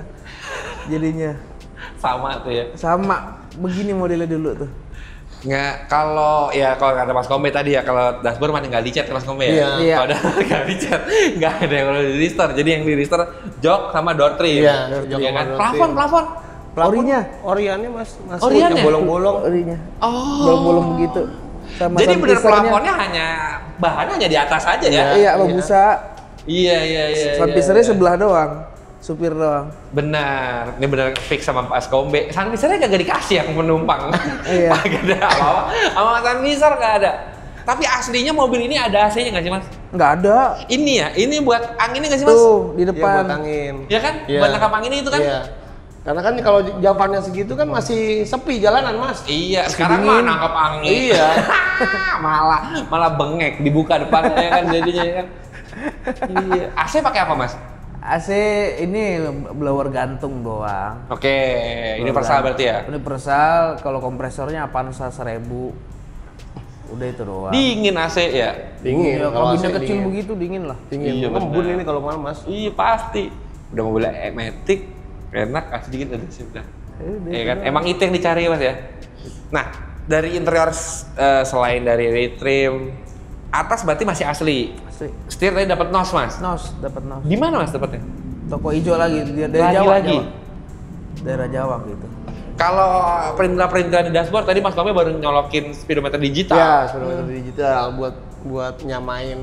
Jadinya Sama tuh ya. sama begini modelnya dulu tuh. Nggak, kalau kata Mas Kombe tadi ya, kalau dashboard mah tinggal dicat Mas Kombe ya. Iya. Kalau ada tinggal dicat, nggak ada yang perlu di restore. Jadi yang di restore jok sama door trim. Iya, jok Ya sama kan? door Plafon. Orinya, Oriannya Mas, masuk Oriannya? yang bolong-bolong. orinya. Oh. Bolong-bolong begitu. Sama Jadi sun bener pissernya. plafonnya bahannya hanya di atas aja ya? Iya, sama busa. Iya. Sun pissernya sebelah doang. Supir doang. Benar, ini benar fix sama Mas Kombe. Sun pissernya kagak dikasih ya ke penumpang. Iya. Kagak ada apa-apa. Sama sun pisser nggak ada. Tapi aslinya mobil ini ada AC-nya nggak sih Mas? Nggak ada. Ini ya, ini buat anginnya nggak sih Mas? Tuh, di Iya, depan. buat angin. Ya kan? Iya. Buat nangkap angin itu kan? Iya. Karena kan kalau jawabannya segitu kan masih sepi jalanan Mas. Iya, sekarang mah nangkap angin. Iya. malah bengek dibuka depannya kan jadinya ya kan. Iya. AC pakai apa Mas? AC ini blower gantung doang. Oke, universal berarti ya. Universal, kalau kompresornya Avanza 1000. Udah itu doang. Dingin AC ya. Dingin. Iya, kalau AC benda kecil dingin. begitu dingin lah. Dingin. Iya, Embun benar. ini kalau malam Mas. Iya pasti. Udah mobil Matic, enak kasih dikit udah sih udah. Iya kan? Emang itu yang dicari Mas ya. Nah, dari interior selain dari retrim, atas berarti masih asli. Asli. Setir tadi dapat nos Mas. Nos, dapat nos. Di mana Mas dapatnya? Toko hijau lagi, dari Lagi, Jawa, lagi. Jawa. Daerah Jawa gitu. Kalau perintah di dashboard tadi Mas Tommy baru nyolokin speedometer digital. Ya, speedometer digital buat nyamain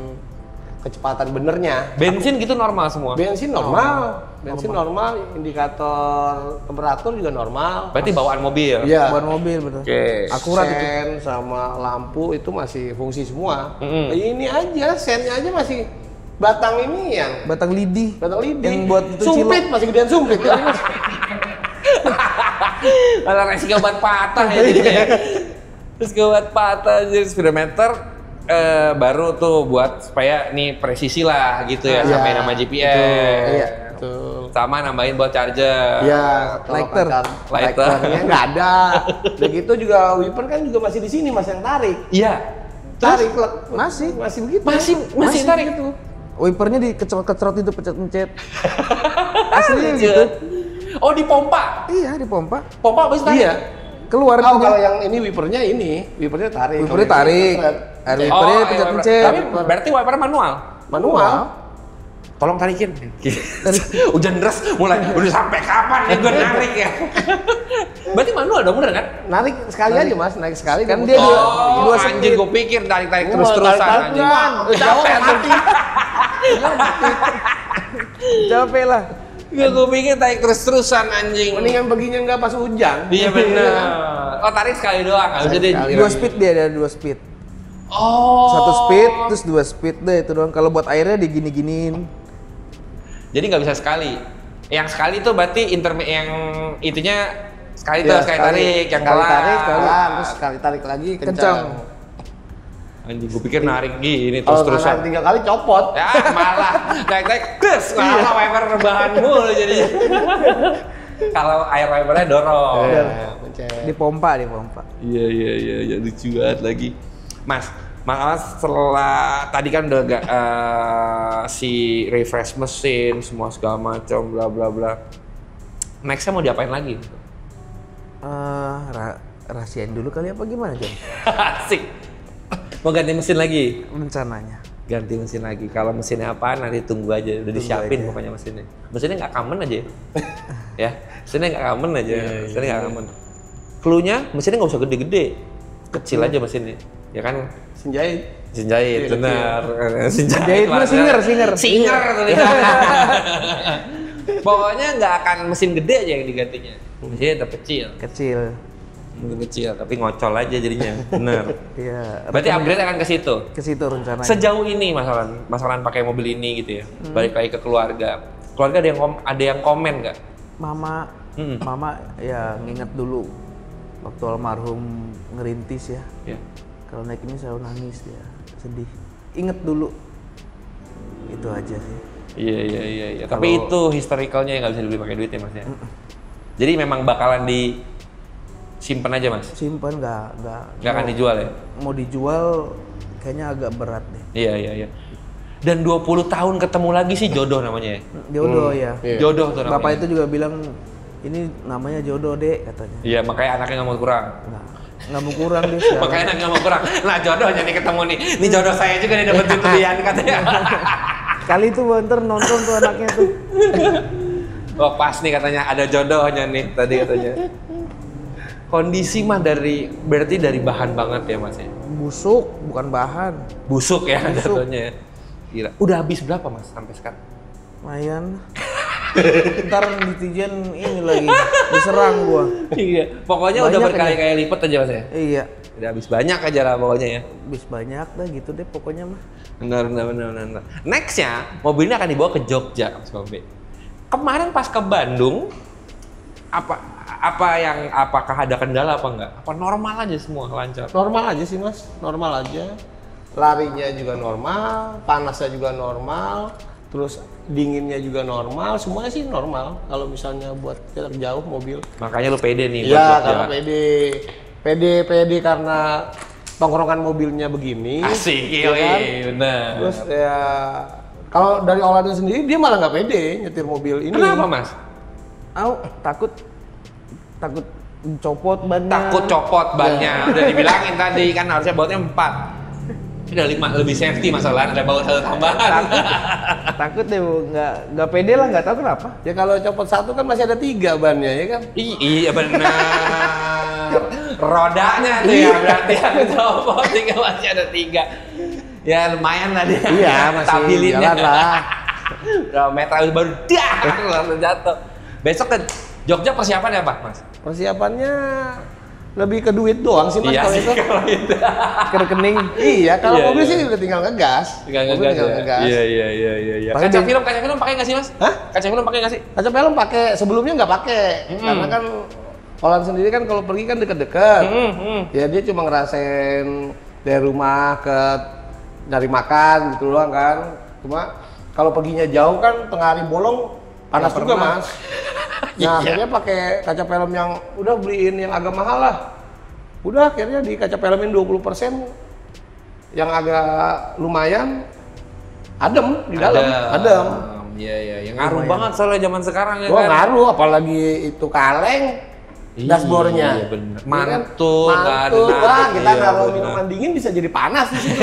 kecepatan benernya. Bensin gitu normal semua. Bensin normal, indikator temperatur juga normal. Berarti bawaan mobil. Iya. Buat mobil betul. Oke. Akurat itu. Sen sama lampu itu masih fungsi semua. Mm-mm. Ini aja, sennya aja masih batang ini yang Batang lidi. batang lidi. Yang buat itu sumpit, masih gedean sumpit. Ya, Mas. Malah resiko buat patah ya jadinya. Terus buat patah jadi speedometer baru tuh buat supaya nih presisi lah gitu ya, Iya, sampai nama GPS. Iya, betul. Sama nambahin buat charger. Iya, Lighter. lighternya nggak ada. Udah gitu juga wiper kan juga masih di sini Mas yang tarik. Iya. Tarik Masih. begitu. Masih tarik gitu. Wipernya dikecerot-kecerot itu pencet-pencet. Aslinya gitu. Oh di pompa. Iya, di pompa. Pompa habis tarik. Iya. Keluar Oh, itunya. kalau yang ini wipernya tarik. Wipernya Kalau tarik. yang Air ini wipernya iya, pencet-pencet. Tapi berarti wiper manual. manual. Tolong tarikin. Hujan deras mulai. Udah sampai kapan nih gue narik ya? Berarti manual dong bener kan? Narik sekali aja Mas, naik sekali. Kan dia dia muter. Oh, dua anjing gue pikir tarik-tarik terus-terusan anjing. Tarik-tarikan. Capek mati. Capek lah. Gue pikir tarik terus-terusan anjing. Mendingan begini nggak pas hujan. Iya bener. Oh tarik sekali doang, nggak usah dia. Sekali. Dua speed dia ada 2 speed. Oh. 1 speed terus 2 speed deh itu doang. Kalau buat airnya digini-giniin. Jadi nggak bisa sekali. Yang sekali tuh berarti yang itunya sekali tuh Iya, sekali tarik, yang sekali pelan. tarik, pelan, terus sekali tarik lagi kencang. Anjing gue pikir narik gini Kalau terus-terusan. narik 3 kali copot. Ya malah naik-naik terus malah wiper rebahan mulu jadinya. Kalau air wipernya dorong. Iya, pencet. Di pompa. Iya lucu banget lagi. Mas, Makanya setelah tadi kan udah si refresh mesin semua segala macam bla bla bla. Nextnya mau diapain lagi? Rahasiain dulu kali apa gimana, Jon? Asik. Mau ganti mesin lagi? Rencananya. Ganti mesin lagi. Kalau mesinnya apaan nanti tunggu aja. Udah disiapin aja. Pokoknya mesinnya. Mesinnya nggak common aja. Ya, mesinnya nggak common aja. Mesinnya nggak common. Cluenya mesinnya nggak usah gede-gede. Kecil aja mesinnya. Ya kan? Mesin jahit. Mesin jahit, benar. Mesin Jahit mah singer. Singer tulisannya. Pokoknya nggak akan mesin gede aja yang digantinya. Mesinnya tetap kecil. Mesin kecil, tapi ngocol aja jadinya. Bener. Iya. Berarti upgrade akan ke situ. Ke situ rencananya. Sejauh ini masalah pakai mobil ini gitu ya. Balik lagi ke keluarga. Keluarga ada yang komen nggak? Mama ya nginget dulu waktu almarhum ngerintis ya. Ya. Kalau naik ini selalu nangis ya, sedih. Inget dulu. Itu aja sih. Iya. Tapi itu historicalnya yang nggak bisa dibeli pakai duit ya Mas ya. Jadi memang bakalan disimpan aja Mas. Simpan nggak akan dijual ya. Mau dijual kayaknya agak berat deh. Iya. Dan 20 tahun ketemu lagi sih jodoh namanya ya. Jodoh ya. Iya. Jodoh tuh namanya. Bapak itu juga bilang ini namanya jodoh dek katanya. Iya, makanya anaknya nggak mau kurang. Nggak mau kurang deh. Sekarang. Makanya anaknya nggak mau kurang. Nah jodohnya nih ketemu nih. Ini jodoh saya juga nih dapet duit katanya. Kali itu banter nonton tuh anaknya tuh. Oh pas nih katanya ada jodohnya nih tadi katanya. Kondisi mah berarti dari bahan banget ya Mas ya? Busuk, bukan bahan. Busuk ya jatuhnya ya. Gila. Udah habis berapa Mas sampai sekarang? Lumayan. Ntar netizen ini lagi diserang gua. Iya. Pokoknya Banyak udah berkali-kali lipat aja Mas ya? Iya. Udah habis banyak aja lah pokoknya ya. Habis banyak dah gitu deh pokoknya mah. Benar. Nextnya mobil ini akan dibawa ke Jogja Mas Kombe. Kemarin pas ke Bandung apakah ada kendala apa enggak? Apa normal aja semua lancar? Normal aja sih Mas, normal aja. Larinya juga normal, panasnya juga normal, terus dinginnya juga normal, semuanya sih normal. Kalau misalnya buat jarak jauh mobil. Makanya lu pede nih buat Iya, Jogja. karena pede karena tongkrongan mobilnya begini. Asik, ya kan? benar. Terus ya kalau dari Olahnya sendiri dia malah nggak pede nyetir mobil ini. Kenapa Mas? Takut copot bannya. Takut copot bannya. Udah dibilangin tadi kan harusnya bautnya 4. Udah 5 lebih safety masalahnya ada baut satu tambahan. Takut deh, nggak pede lah, nggak tahu kenapa. Ya kalau copot 1 kan masih ada 3 bannya ya kan? Iya benar. Rodanya tuh ya berarti yang copot tinggal masih ada 3. Ya lumayan lah dia. Iya masih Stabilinnya. jalan lah. Berapa meter baru langsung jatuh. Besok ke Jogja persiapannya apa Mas? Persiapannya lebih ke duit doang sih Mas Iya kalau sih itu. kalau itu. Ke rekening. Iya, kalau Iya, mobil iya. sih udah tinggal ngegas. Tinggal Mobil ngegas ya? Iya. Pakai Kaca bensin. film pakai nggak sih Mas? Hah? Kaca film pakai nggak sih? Kaca film pakai, sebelumnya nggak pakai. Karena kan Olan sendiri kan kalau pergi kan deket-deket. Ya dia cuma ngerasain dari rumah ke dari makan gitu doang kan. Cuma kalau perginya jauh kan tengah hari bolong panas juga Mas. Nah akhirnya pakai kaca film yang udah beliin yang agak mahal lah. Udah akhirnya di kaca filmin 20% yang agak lumayan adem di dalam. Adem. Iya. Ngaruh banget soalnya zaman sekarang ya Wah kan. ngaruh apalagi itu kaleng dashboardnya. Iya bener. Iya kan? Mantul, nggak ada Mantul. Wah narik. kita Iya, naruh bener. minuman dingin bisa jadi panas di situ.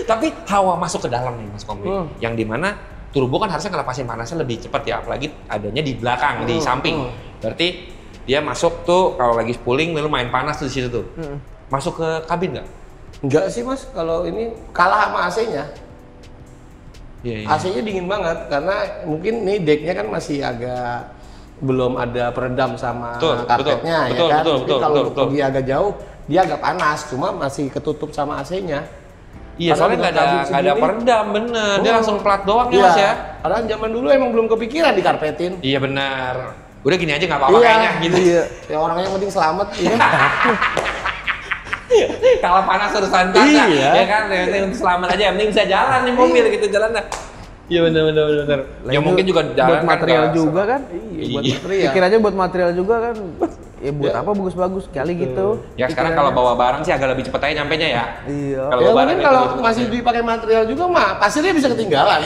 Tapi hawa masuk ke dalam nih Mas Kombi. Yang dimana turbo kan harusnya ngelepasin panasnya lebih cepat ya, apalagi adanya di belakang, di samping. Berarti dia masuk tuh kalau lagi spooling lalu main panas tuh di situ tuh. Masuk ke kabin nggak? Enggak sih Mas, kalau ini kalah sama AC-nya. Iya. AC-nya dingin banget karena mungkin nih decknya kan masih agak belum ada peredam sama Betul, karpetnya betul, ya kan. betul, Mungkin betul, kalau betul, betul. pergi agak jauh dia agak panas, cuma masih ketutup sama AC-nya. Iya, Karena soalnya dengan nggak ada kabin peredam, bener. Dia Oh. langsung plat doang ya Iya, Mas ya. karena zaman dulu emang belum kepikiran dikarpetin. Iya benar. Udah gini aja nggak apa-apa kayaknya gitu. Iya. Ya orangnya yang penting selamat ya. Kalau panas urusan sana, Iya. ya kan? Yang penting selamat aja, yang penting bisa jalan nih mobil gitu jalan dah. Iya benar. Ya Itu mungkin juga jalan buat material kan, juga kan. Iya, buat Iya. material. Pikir aja buat material juga kan. ya buat apa bagus-bagus kali gitu. Ya sekarang kalau bawa barang sih agak lebih cepet aja nyampenya ya. Iya. Kalau Ya bawa mungkin barang kalau itu masih dipakai material juga mah pasirnya bisa ketinggalan.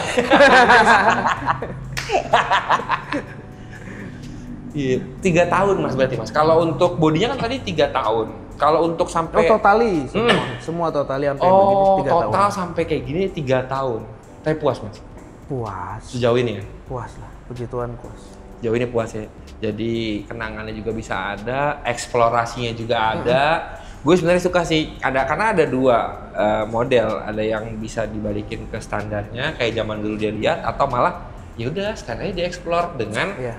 Iya, 3 tahun mas berarti mas. Kalau untuk bodinya kan tadi 3 tahun. Kalau untuk Oh sampai totali, semua totali sampai begini oh 3 tahun. total sampai kayak gini 3 tahun. Tapi puas mas Puas, sejauh ini ya. puas lah, puji Tuhan puas. Sejauh ini puas ya. Jadi kenangannya juga bisa ada, eksplorasinya juga ada. Gue sebenarnya suka sih, karena ada 2 model, ada yang bisa dibalikin ke standarnya kayak zaman dulu dia lihat, atau malah ya udah standarnya dieksplor dengan Iya.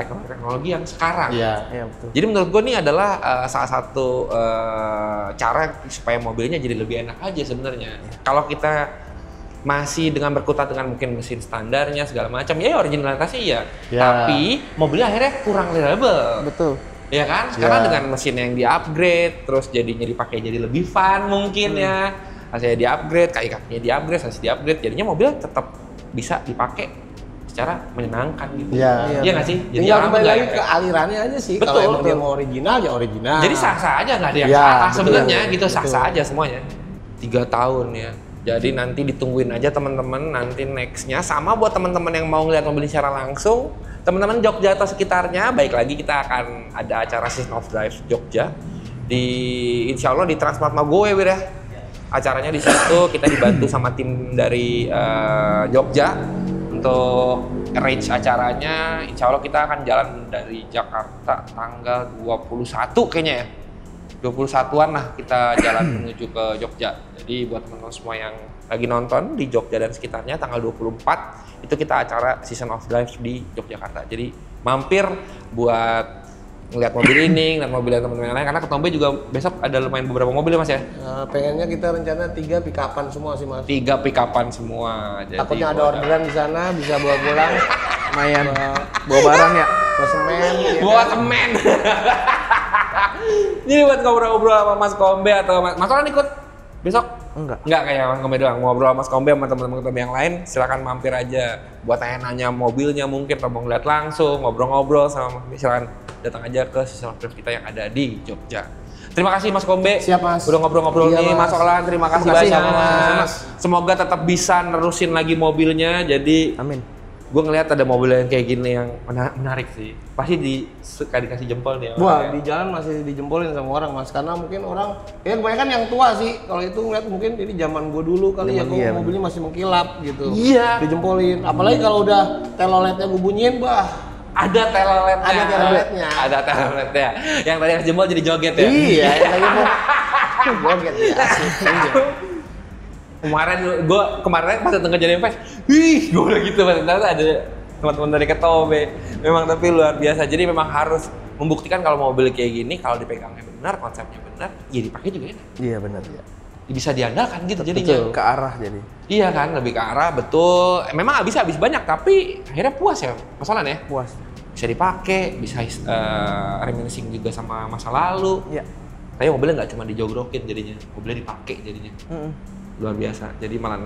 teknologi yang sekarang. Iya. Iya betul. Jadi menurut gue ini adalah salah satu cara supaya mobilnya jadi lebih enak aja sebenarnya. Kalau kita masih dengan berkutat dengan mungkin mesin standarnya segala macam, ya originalitasnya iya. Ya. Tapi mobilnya akhirnya kurang reliable. Betul. Ya kan? Sekarang Ya. dengan mesin yang di-upgrade, terus jadinya dipakai jadi lebih fun mungkin ya. Hasilnya di-upgrade, kaki-kakinya di-upgrade, hasil di-upgrade, jadinya mobil tetap bisa dipakai secara menyenangkan gitu. Iya. Iya nggak sih? Tinggal orang kembali nggak lagi ya? ke alirannya aja sih. Kalau Betul, emang dia betul. mau original ya original. Jadi sah-sah aja, nggak ada yang Ya, salah betul. sebenarnya gitu, Betul. sah-sah aja semuanya. 3 tahun ya. Jadi nanti ditungguin aja teman-teman, nanti nextnya sama buat teman-teman yang mau ngeliat mobil secara langsung, teman-teman Jogja atau sekitarnya, baik lagi kita akan ada acara Season of Drive Jogja di Insya Allah di Transmart Magoe Wir ya. Acaranya di situ kita dibantu sama tim dari Jogja untuk arrange acaranya. Insya Allah kita akan jalan dari Jakarta tanggal 21 kayaknya ya. 21-an lah kita jalan menuju ke Jogja. Jadi buat teman-teman semua yang lagi nonton di Jogja dan sekitarnya tanggal 24 itu kita acara Season of Drive di Yogyakarta. Jadi mampir buat ngeliat mobil ini, ngeliat mobil teman-teman yang lain karena Ketombe juga besok ada lumayan beberapa mobil ya Mas ya. Pengennya kita rencana 3 pick up-an semua sih Mas. 3 pick up-an semua. Jadi Takutnya ada orderan di sana bisa bawa pulang. Lumayan. Bawa barang ya. Bawa semen. ya Bawa kan? semen. Jadi buat ngobrol-ngobrol sama Mas Kombe atau Mas Olan ikut besok? Enggak. Enggak kayak Mas Kombe doang. Ngobrol sama Mas Kombe sama teman-teman Ketombe yang lain, silakan mampir aja. Buat tanya-nanya mobilnya mungkin atau mau ngeliat langsung, ngobrol-ngobrol sama Mas Kombe, silakan datang aja ke Season of Drive kita yang ada di Jogja. Terima kasih Mas Kombe. Siap, Mas. Udah ngobrol-ngobrol Iya, nih Mas Mas. Olan. Terima kasih Terima kasih, banyak. Mas. Semoga tetap bisa nerusin lagi mobilnya. Jadi Amin. gue ngeliat ada mobil yang kayak gini yang menarik sih. Pasti dikasih jempol nih. Wah, orangnya. di jalan masih dijempolin sama orang Mas, karena mungkin orang, ya kebanyakan yang tua sih, kalau itu ngeliat mungkin ini zaman gue dulu kali ya, Iya, kok mobilnya masih mengkilap gitu. Iya. Dijempolin, apalagi kalau udah teloletnya gue bunyiin, bah. Ada teloletnya. Ada teloletnya. Ada teloletnya. Yang tadi yang jempol jadi joget ya. Iya, yang lagi mau joget ya, asik. Iya. Kemarin pas datang ke Jadi Fest, wih, gue udah gitu Mas. Ternyata ada teman-teman dari Ketombe. Memang tapi luar biasa. Jadi memang harus membuktikan kalau mobil kayak gini, kalau dipegangnya benar, konsepnya benar, ya dipakai juga enak. Iya benar ya. Bisa diandalkan gitu jadinya. Ke arah jadi. Iya kan, lebih ke arah, betul. Memang habis banyak, tapi akhirnya puas ya, masalahnya ya. Puas. Bisa dipakai, bisa reminiscing juga sama masa lalu. Iya. Tapi mobilnya nggak cuma dijogrokin jadinya, mobilnya dipakai jadinya. Luar biasa. Jadi malah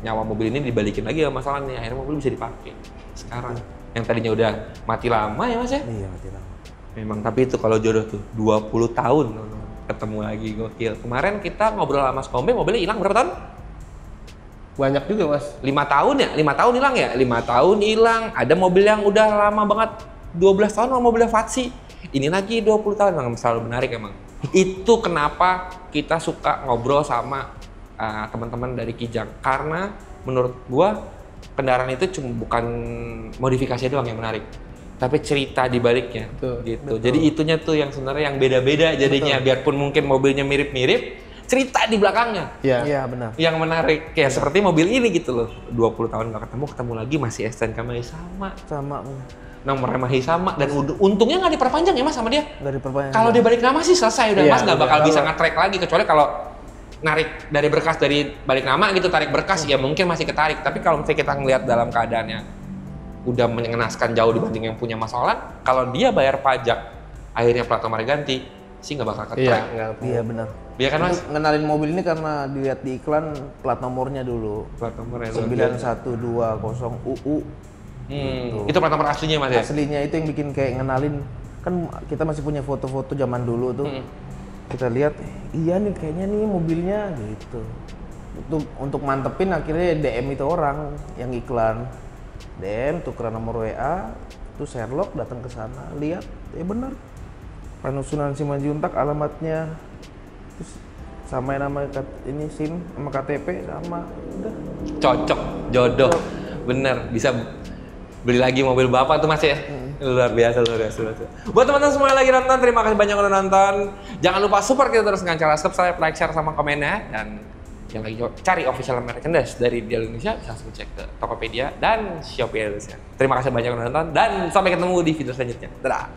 nyawa mobil ini dibalikin lagi ya masalahnya, akhirnya mobil bisa dipakai sekarang. Yang tadinya udah mati lama ya Mas ya. Iya mati lama. Memang, tapi itu kalau jodoh tuh 20 tahun ketemu lagi, gokil. Kemarin kita ngobrol sama Mas Kombe, mobilnya hilang berapa tahun? Banyak juga Mas. 5 tahun ya? 5 tahun hilang ya? 5 tahun hilang. Ada mobil yang udah lama banget, 12 tahun sama mobilnya Fatsi. Ini lagi 20 tahun, memang selalu menarik emang. Itu kenapa kita suka ngobrol sama teman-teman dari Kijang. Karena menurut gua kendaraan itu cuma bukan modifikasi doang yang menarik, tapi cerita di baliknya. Betul, Gitu. Jadi itunya tuh yang sebenarnya yang beda-beda jadinya. Biarpun mungkin mobilnya mirip-mirip, cerita di belakangnya Iya. Iya benar. yang menarik. Kayak seperti mobil ini gitu loh. 20 tahun nggak ketemu lagi masih STNK masih sama. Sama. Nomornya masih sama dan untungnya nggak diperpanjang ya Mas sama dia. Dari perpanjangan. Kalau dia balik nama sih selesai udah Iya, Mas nggak udah. bakal bisa Kalau- nge-track lagi kecuali kalau narik dari berkas dari balik nama gitu, tarik berkas ya mungkin masih ketarik. Tapi kalau misalnya kita ngelihat dalam keadaannya udah mengenaskan jauh dibanding yang punya masalah, kalau dia bayar pajak akhirnya plat nomornya ganti sih nggak bakal Iya, ke-track. enggak. Iya benar. Iya kan Mas? Ngenalin mobil ini karena dilihat di iklan plat nomornya dulu. Plat nomornya 9120 UU. Itu plat nomor aslinya Mas ya? Aslinya itu yang bikin kayak ngenalin kan kita masih punya foto-foto zaman dulu tuh. Kita lihat, iya nih kayaknya nih mobilnya gitu. Untuk mantepin akhirnya DM itu orang yang iklan. DM tukeran nomor WA, tuh Sherlock datang ke sana, lihat, benar. Penusunan Simanjuntak alamatnya, terus sama nama ini SIM sama KTP sama, udah. Cocok, jodoh, bener bisa beli lagi mobil bapak tuh Mas ya. Luar biasa. Buat teman-teman semua yang lagi nonton, terima kasih banyak udah nonton. Jangan lupa support kita terus dengan cara subscribe, like, share, sama komennya. Dan yang lagi cari official merchandise dari Ideal Indonesia bisa langsung cek ke Tokopedia dan Shopee Indonesia. Terima kasih banyak udah nonton dan sampai ketemu di video selanjutnya. Dadah.